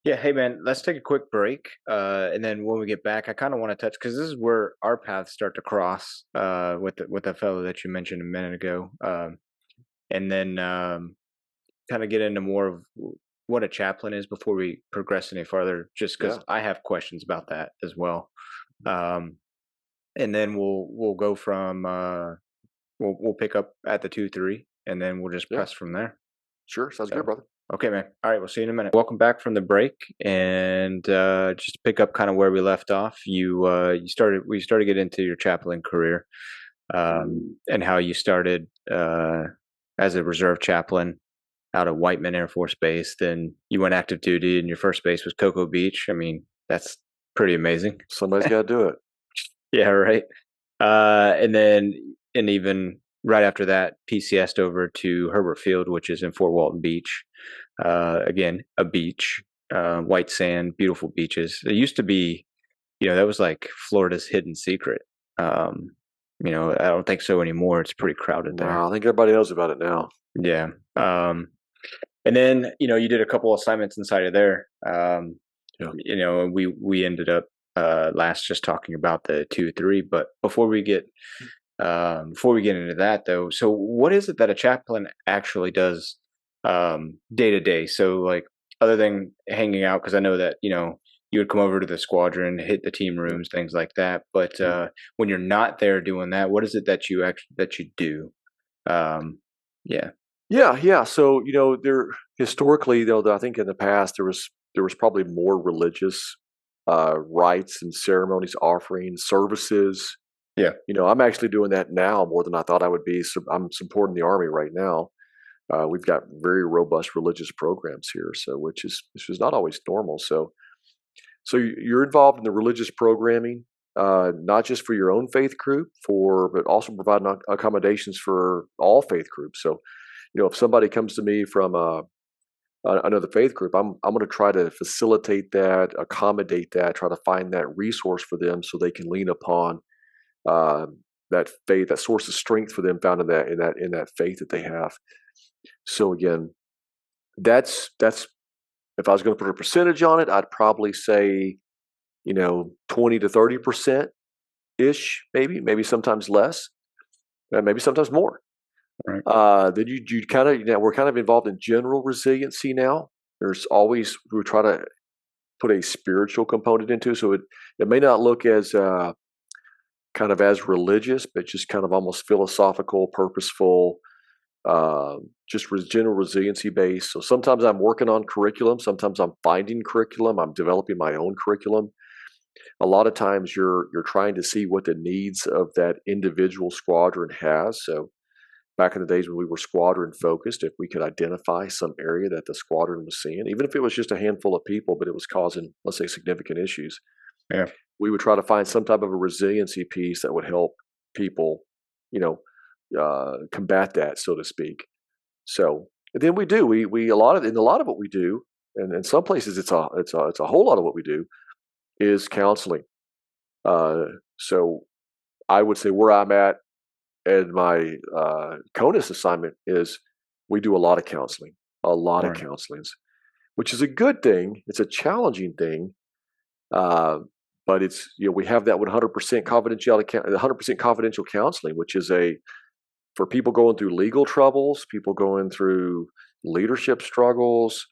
yeah. Hey, man, let's take a quick break. And then when we get back, I kind of want to touch because this is where our paths start to cross with the fellow that you mentioned a minute ago. And then kind of get into more of what a chaplain is before we progress any further, just because
Yeah,
I have questions about that as well. Um, and then we'll go from we'll pick up at the 2-3, and then we'll just
yeah,
press from there.
sure. Sounds good,
So,
brother.
okay, man. All right, we'll see you in a minute. Welcome back from the break, and just to pick up kind of where we left off, we started getting into your chaplain career, and how you started as a reserve chaplain out of Whiteman Air Force Base. Then you went active duty, and your first base was Cocoa Beach. I mean, that's pretty amazing.
Somebody's got to do it.
Yeah, right. And even right after that, PCSed over to Herbert Field, which is in Fort Walton Beach. Again, a beach, white sand, beautiful beaches. It used to be, that was like Florida's hidden secret. Um, I don't think so anymore. It's pretty crowded there.
No, I think everybody knows about it now.
Yeah. And then, you did a couple assignments inside of there.
Yeah,
And we ended up last just talking about the 2-3. But before we get into that, though, so what is it that a chaplain actually does day to day? So, like, other than hanging out, because I know that you would come over to the squadron, hit the team
yeah,
rooms, things like that. But
yeah.
when you're not there doing that, what is it that you do? Um, yeah,
Yeah, yeah. So there historically, though, I think in the past there was probably more religious rites and ceremonies, offerings, services.
yeah,
I'm actually doing that now more than I thought I would be. So I'm supporting the Army right now. We've got very robust religious programs here, so which is not always normal. So you're involved in the religious programming, not just for your own faith group, but also providing accommodations for all faith groups. So if somebody comes to me from another faith group, I'm going to try to facilitate that, accommodate that, try to find that resource for them so they can lean upon uh, that faith, that source of strength for them found in that faith that they have. So again, that's if I was going to put a percentage on it, I'd probably say 20 to 30% ish, maybe sometimes less, maybe sometimes more.
right,
Then you kind of we're kind of involved in general resiliency now. There's always we try to put a spiritual component into, so it may not look as kind of as religious, but just kind of almost philosophical, purposeful, just general resiliency based. So sometimes I'm working on curriculum, sometimes I'm finding curriculum, I'm developing my own curriculum. A lot of times you're trying to see what the needs of that individual squadron has. So back in the days when we were squadron focused, if we could identify some area that the squadron was seeing, even if it was just a handful of people, but it was causing, let's say, significant issues,
Yeah.
we would try to find some type of a resiliency piece that would help people, you know, combat that, so to speak. So and then we do we a lot of what we do, and in some places it's a whole lot of what we do is counseling. So I would say where I'm at and my CONUS assignment is we do a lot of counseling, a lot of
Right.
counselings, which is a good thing. It's a challenging thing, uh, but it's we have that 100% confidentiality, 100% confidential counseling, which is a for people going through legal troubles, people going through leadership struggles,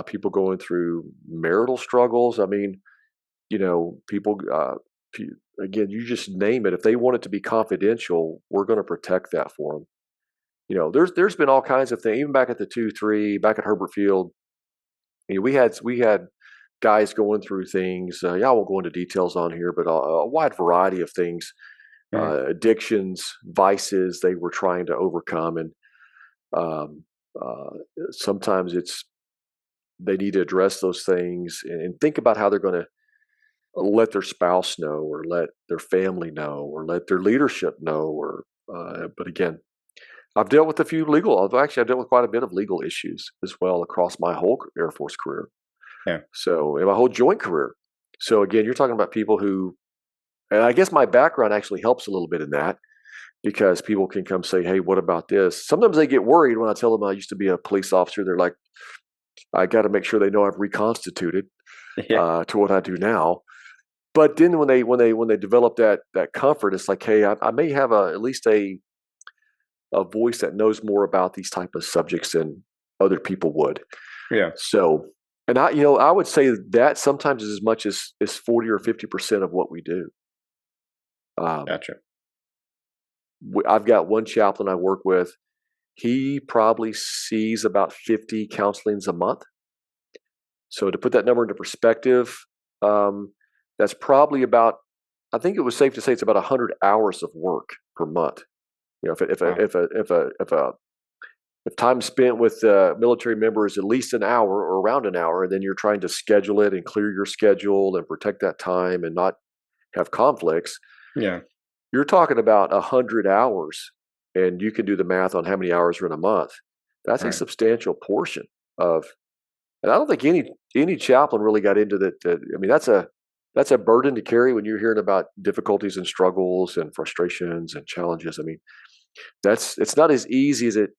people going through marital struggles. I mean, people. Again, you just name it. If they want it to be confidential, we're going to protect that for them. There's been all kinds of things. Even back at the 2-3, back at Herbert Field, we had guys going through things. Yeah, I won't go into details on here, but a wide variety of things,
Yeah.
addictions, vices they were trying to overcome, and um, uh, sometimes it's they need to address those things and think about how they're going to let their spouse know, or let their family know, or let their leadership know. Or, but again, I've dealt with a few legal. I've dealt with quite a bit of legal issues as well across my whole Air Force career.
Yeah.
So, in my whole joint career. So again, you're talking about people who, and I guess my background actually helps a little bit in that because people can come say, "Hey, what about this?" Sometimes they get worried when I tell them I used to be a police officer. They're like, "I got to make sure they know I've reconstituted
Yeah.
to what I do now." But then when they develop that comfort, it's like, hey, I may have at least a voice that knows more about these type of subjects than other people would.
Yeah.
So, and I would say that sometimes is as much as 40 or 50% of what we do. Um,
Gotcha.
I've got one chaplain I work with. He probably sees about 50 counselings a month. So to put that number into perspective, um, that's probably about. I think it was safe to say it's about 100 hours of work per month.
Wow.
If time spent with military members at least an hour or around an hour, and then you're trying to schedule it and clear your schedule and protect that time and not have conflicts,
Yeah.
you're talking about 100 hours, and you can do the math on how many hours are in a month. That's a
Right.
substantial portion of, and I don't think any chaplain really got into that. I mean, that's a burden to carry when you're hearing about difficulties and struggles and frustrations and challenges. I mean, it's not as easy as it.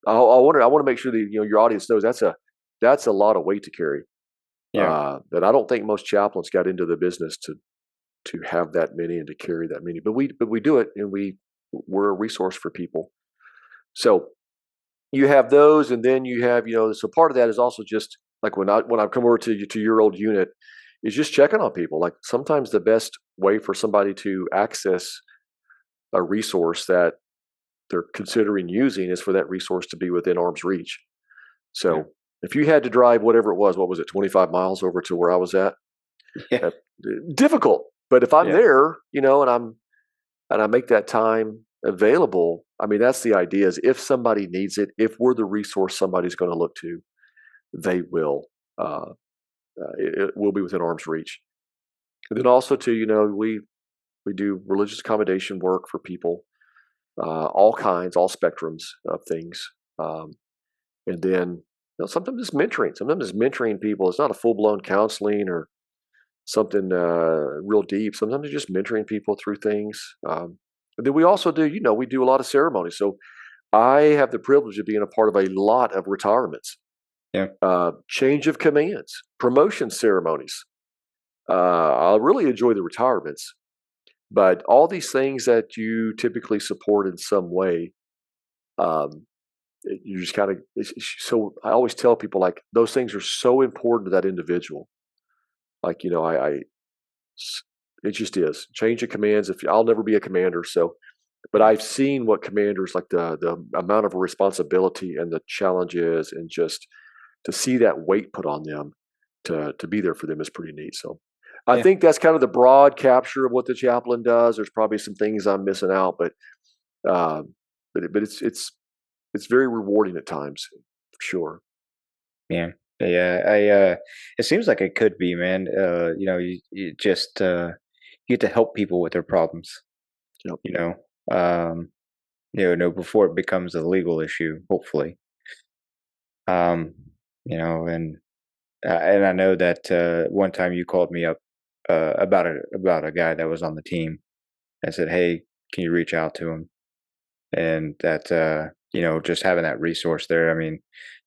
I want to make sure that your audience knows that's a lot of weight to carry.
Yeah.
That I don't think most chaplains got into the business to have that many and to carry that many. But we do it, and we're a resource for people. So you have those, and then you have so part of that is also just like when I come over to your old unit is just checking on people. Like sometimes the best way for somebody to access a resource that they're considering using is for that resource to be within arm's reach.
Yeah.
So if you had to drive whatever it was, what was it, 25 miles over to where I was at?
Yeah.
uh, Difficult. But if I'm
Yeah.
there, and I make that time available, I mean, that's the idea is if somebody needs it, if we're the resource somebody's going to look to, they will, it will be within arm's reach. And then also too, we do religious accommodation work for people, all kinds, all spectrums of things. Um, And then sometimes it's mentoring. Sometimes it's mentoring people. It's not a full blown counseling or something real deep. Sometimes it's just mentoring people through things. And then we also we do a lot of ceremonies. So I have the privilege of being a part of a lot of retirements,
Yeah.
change of commands, promotion ceremonies. I really enjoy the retirements, but all these things that you typically support in some way, um, you just kind of so I always tell people like those things are so important to that individual. Like it just is change of commands. If I'll never be a commander, so but
Yeah.
I've seen what commanders like the amount of responsibility and the challenges, and just to see that weight put on them to be there for them is pretty neat. So I
Yeah,
think that's kind of the broad capture of what the chaplain does. There's probably some things I'm missing out, um, but it's very rewarding at times, for sure.
yeah, yeah. It seems like it could be, man. You just you get to help people with their problems.
Yep.
You know, um, before it becomes a legal issue. Hopefully, um, and I know that one time you called me up about a guy that was on the team and said, "Hey, can you reach out to him?" And that just having that resource there. I mean,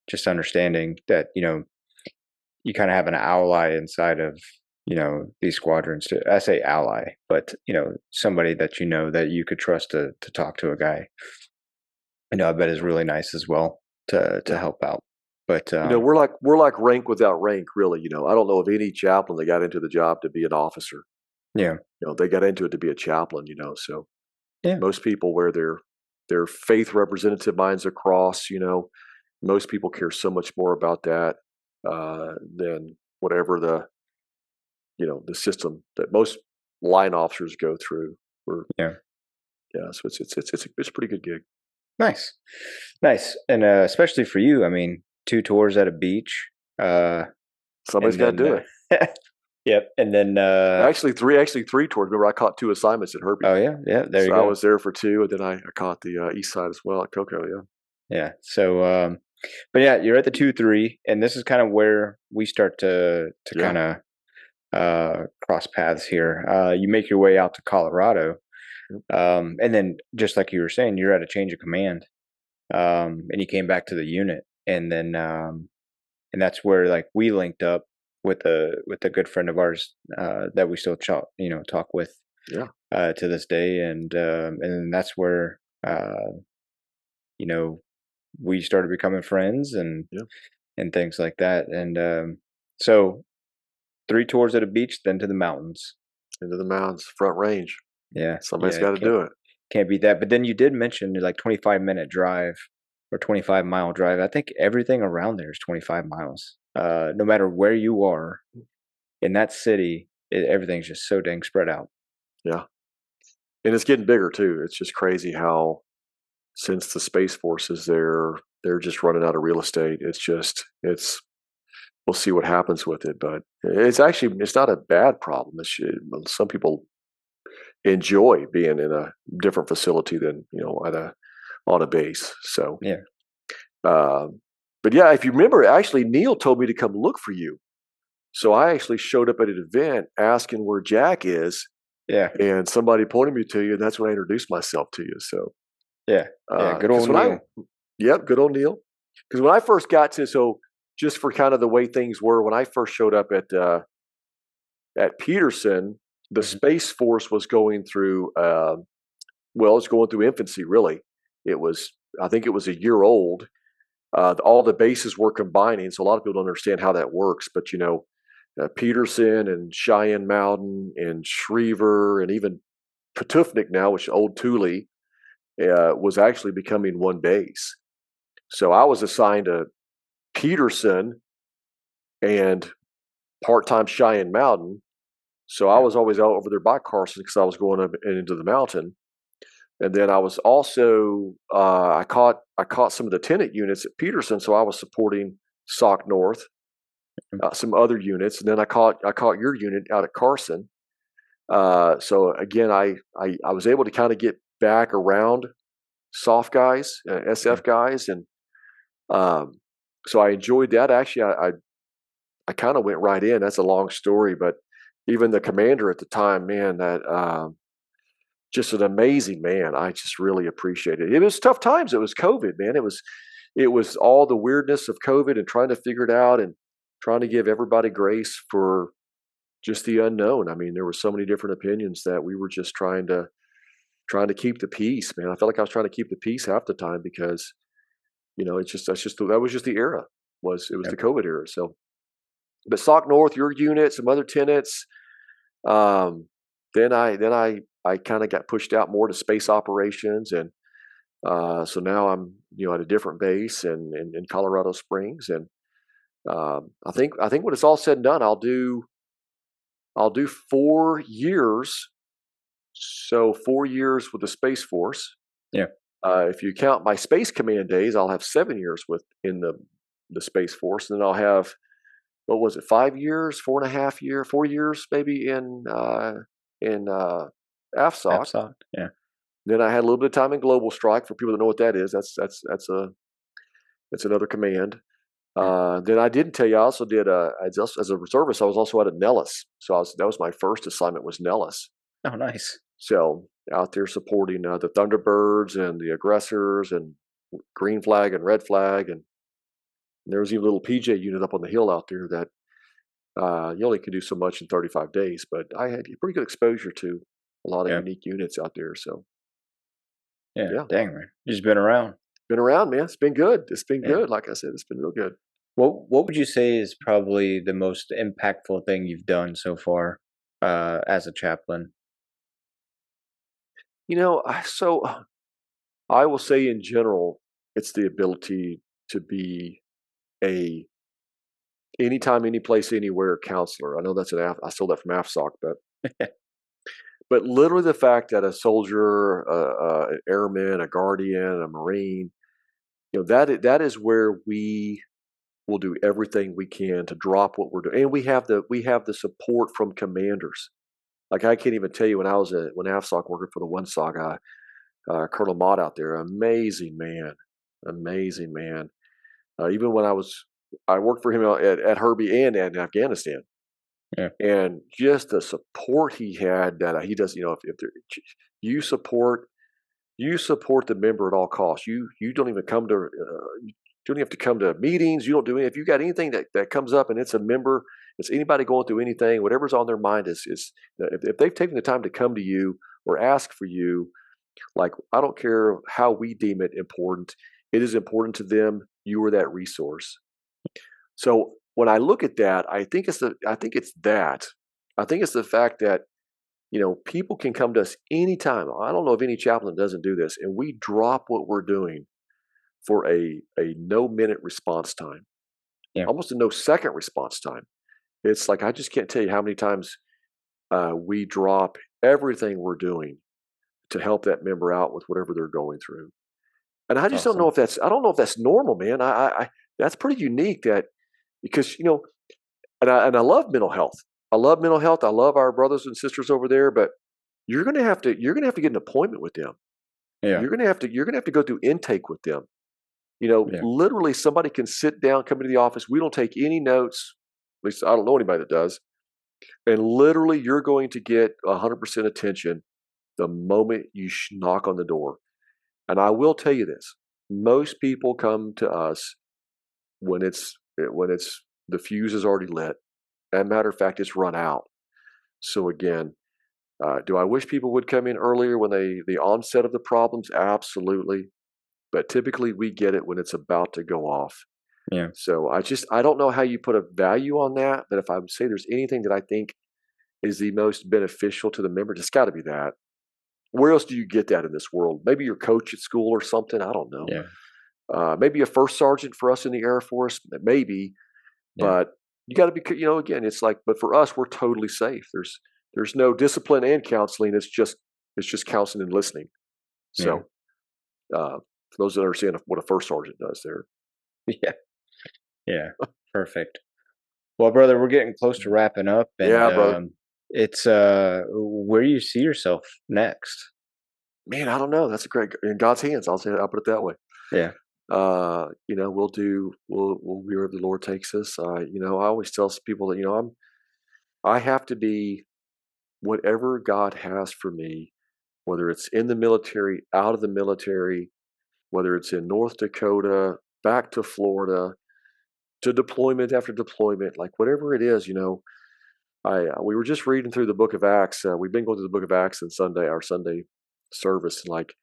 just understanding that you kind of have an ally inside of these squadrons. I say ally, but somebody that that you could trust to talk to a guy. I bet is really nice as well to
Yeah.
help out. But
We're like rank without rank, really. I don't know of any chaplain that got into the job to be an officer.
yeah,
They got into it to be a chaplain. So
yeah,
most people wear their faith representative minds across. Most people care so much more about that than whatever the system that most line officers go through. Or
yeah.
yeah, so it's a pretty good gig.
Nice, nice, and especially for you. I mean, 2 tours at a beach, uh,
Somebody's
and
got to
then
do it.
yep, and then
Actually, three tours. Remember, I caught 2 assignments at Herbie,
oh yeah, yeah. There
so
you
I
go.
was there for two, and then I caught the east side as well at Cocoa. Yeah,
Yeah. So, but yeah, you're at the 2-3, and this is kind of where we start to
yeah,
kind of cross paths here. You make your way out to Colorado,
yep,
and then just like you were saying, you're at a change of command, and you came back to the unit, and that's where like we linked up with a good friend of ours that we still talk with
yeah,
to this day, and then that's where you know we started becoming friends
yeah.
and things like that. And so 3 tours at a beach, then to the mountains.
Into the mountains, Front Range.
Yeah,
Somebody's
yeah,
got to do it.
can't beat that. But then you did mention like 25-minute drive or 25-mile drive. I think everything around there is 25 miles. No matter where you are in that city, everything's just so dang spread out.
Yeah, and it's getting bigger too. It's just crazy how since the Space Force is there, they're just running out of real estate. It's we'll see what happens with it, but it's not a bad problem. Some people enjoy being in a different facility than at a on a base. So,
Yeah,
um, but yeah, if you remember, actually Neil told me to come look for you. So I actually showed up at an event asking where Jack is,
yeah,
and somebody pointed me to you, and that's when I introduced myself to you. So,
yeah, yeah. Good
because
old
when I,
Neil.
yep, good old Neil. Because when I first got to, so just for kind of the way things were when I first showed up at Peterson, the
Mhm.
Space Force was going through, it's going through infancy. Really, it was. I think it was a year old. All the bases were combining, so a lot of people don't understand how that works. But Peterson and Cheyenne Mountain and Schriever and even Patuxent now, which is Old Thule, was actually becoming one base. So I was assigned to Peterson and part-time Cheyenne Mountain. So I
Yeah,
was always out over there by Carson because I was going up and into the mountain. And then I was also I caught some of the tenant units at Peterson, so I was supporting Sauk North,
mhm,
some other units, and then I caught your unit out at Carson. So again, I was able to kind of get back around soft guys,
yeah,
SF guys, and um, so I enjoyed that. Actually, I kind of went right in. That's a long story, but even the commander at the time, man, that just an amazing man. I just really appreciate it. It was tough times. It was COVID, man. It was all the weirdness of COVID and trying to figure it out and trying to give everybody grace for just the unknown. I mean, there were so many different opinions that we were just trying to keep the peace, man. I felt like I was trying to keep the peace half the time because it's just that was just the era. It was
yeah,
the COVID era. So, but Sauk North, your unit, some other tenants. Um, then I kind of got pushed out more to space operations, and so now I'm at a different base in Colorado Springs, and I think when it's all said and done, I'll do 4 years. So 4 years with the Space Force.
Yeah.
If you count my Space Command days, I'll have 7 years with in the Space Force, and then I'll have what was it, 5 years, 4.5 year, 4 years maybe in AFSOC.
AppSoft. Yeah.
Then I had a little bit of time in Global Strike. For people that know what that is, that's another command.
Yeah.
Then I didn't tell you, I also did as a reservist. I was also out at Nellis, so that was my first assignment was Nellis.
Oh, nice.
So out there supporting the Thunderbirds and the aggressors and green flag and red flag, and there was even a little PJ unit up on the hill out there that you only can do so much in 35 days, but I had pretty good exposure to a lot of
Yeah.
unique units out there. So
Yeah.
yeah,
Dang, man. You just been around.
been around, man. It's been good. It's been
Yeah.
good. Like I said, it's been real good.
What would you say is probably the most impactful thing you've done so far as a chaplain?
So I will say in general, it's the ability to be a anytime, any place, anywhere counselor. I know that's I stole that from AFSOC, but literally the fact that a soldier, an airman, a guardian, a marine, that is where we will do everything we can to drop what we're doing, and we have the support from commanders. Like I can't even tell you when AFSOC working for the one SOG, Colonel Mott out there, amazing man, amazing man. Even when I worked for him at Herbie and in Afghanistan,
Yeah.
and just the support he had that he does. You support you support the member at all costs. You don't even come to you don't have to come to meetings. You don't do if you got anything that comes up and it's a member, it's anybody going through anything, whatever's on their mind is if they've taken the time to come to you or ask for you, like I don't care how we deem it important, it is important to them. You are that resource. So when I look at that, I think it's that. I think it's the fact that people can come to us anytime. I don't know of any chaplain that doesn't do this, and we drop what we're doing for a no minute response time,
Yeah.
almost a no second response time. It's like I just can't tell you how many times we drop everything we're doing to help that member out with whatever they're going through. And I
It's
just don't know
awesome.
if that's normal, man. I that's pretty unique that because and I love mental health. I love mental health. I love our brothers and sisters over there, but you're gonna have to get an appointment with them.
Yeah.
You're gonna have to go through intake with them.
Yeah.
Literally somebody can sit down, come into the office. We don't take any notes. At least I don't know anybody that does. And literally you're going to get 100% attention the moment you knock on the door. And I will tell you this: most people come to us when it's the fuse is already lit. As a matter of fact, it's run out. So again, do I wish people would come in earlier when the onset of the problems? Absolutely, but typically we get it when it's about to go off.
Yeah.
So I don't know how you put a value on that, but if I would say there's anything that I think is the most beneficial to the member, it's got to be that. Where else do you get that in this world? Maybe your coach at school or something. I don't know.
Yeah.
Maybe a first sergeant for us in the Air Force, maybe.
Yeah.
But you got to be, again, it's like, but for us, we're totally safe. There's no discipline and counseling. It's just counseling and listening.
Yeah.
So for those that understand what a first sergeant does there.
Yeah. Yeah. Perfect. Well, brother, we're getting close to wrapping up, and
Yeah, brother.
it's where do you see yourself next?
Man, I don't know. That's a great in God's hands. I'll put it that way.
Yeah.
We'll be wherever the Lord takes us. I always tell people that I have to be whatever God has for me, whether it's in the military, out of the military, whether it's in North Dakota, back to Florida, to deployment after deployment, like whatever it is. We were just reading through the Book of Acts. We've been going through the Book of Acts in our Sunday service, and like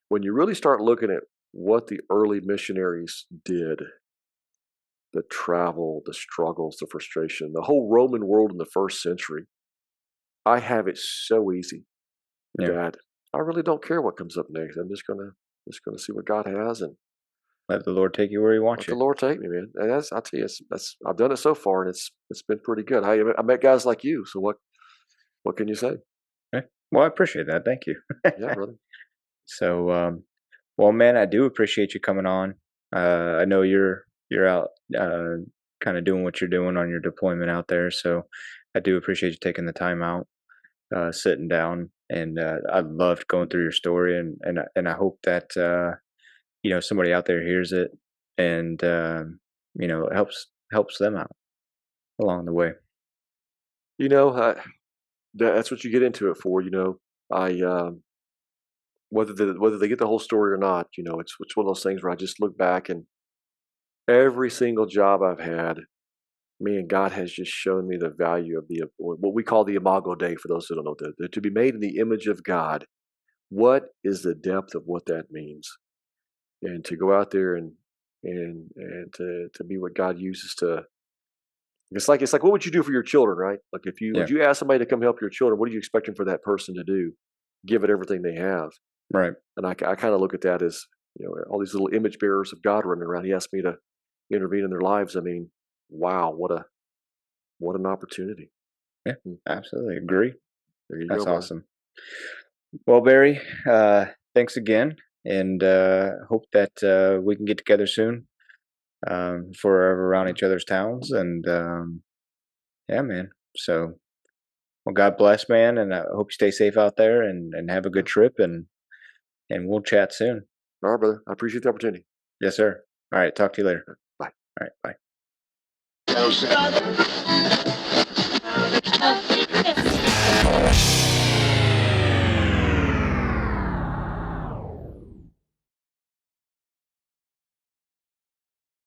when you really start looking at what the early missionaries did, the travel, the struggles, the frustration, the whole Roman world in the first century, I have it so easy
Yeah.
that I really don't care what comes up next. I'm just gonna see what God has and
Let the Lord take you where He
let
wants
the
you.
Lord take me, man. And I tell you, that's I've done it so far, and it's been pretty good. I met guys like you, so What can you say?
Okay. Well, I appreciate that. Thank you.
Yeah, brother.
So, well, man, I do appreciate you coming on. I know you're out kind of doing what you're doing on your deployment out there, so I do appreciate you taking the time out, sitting down, and I loved going through your story, and I hope that somebody out there hears it and it helps them out along the way.
You know, that's what you get into it for. I whether they get the whole story or not, it's one of those things where I just look back and every single job I've had, me and God has just shown me the value of what we call the Imago Dei. For those who don't know, to be made in the image of God. What is the depth of what that means? And to go out there and to be what God uses to. It's like what would you do for your children, right? Like if you
Yeah,
would you ask somebody to come help your children, what are you expecting for that person to do? Give it everything they have.
right.
And I kind of look at that as, all these little image bearers of God running around. He asked me to intervene in their lives. I mean, wow, what an opportunity.
Yeah,
Hmm.
absolutely agree.
There you go,
That's
brother.
awesome. Well, Barry, thanks again, and hope that we can get together soon for we're around
Yeah.
each other's towns. And yeah, man. So, well, God bless, man, and I hope you stay safe out there and have a good
Yeah.
trip. And we'll chat soon.
All right, brother. I appreciate the opportunity.
Yes, sir. All right. Talk to you later.
Bye.
All right. Bye.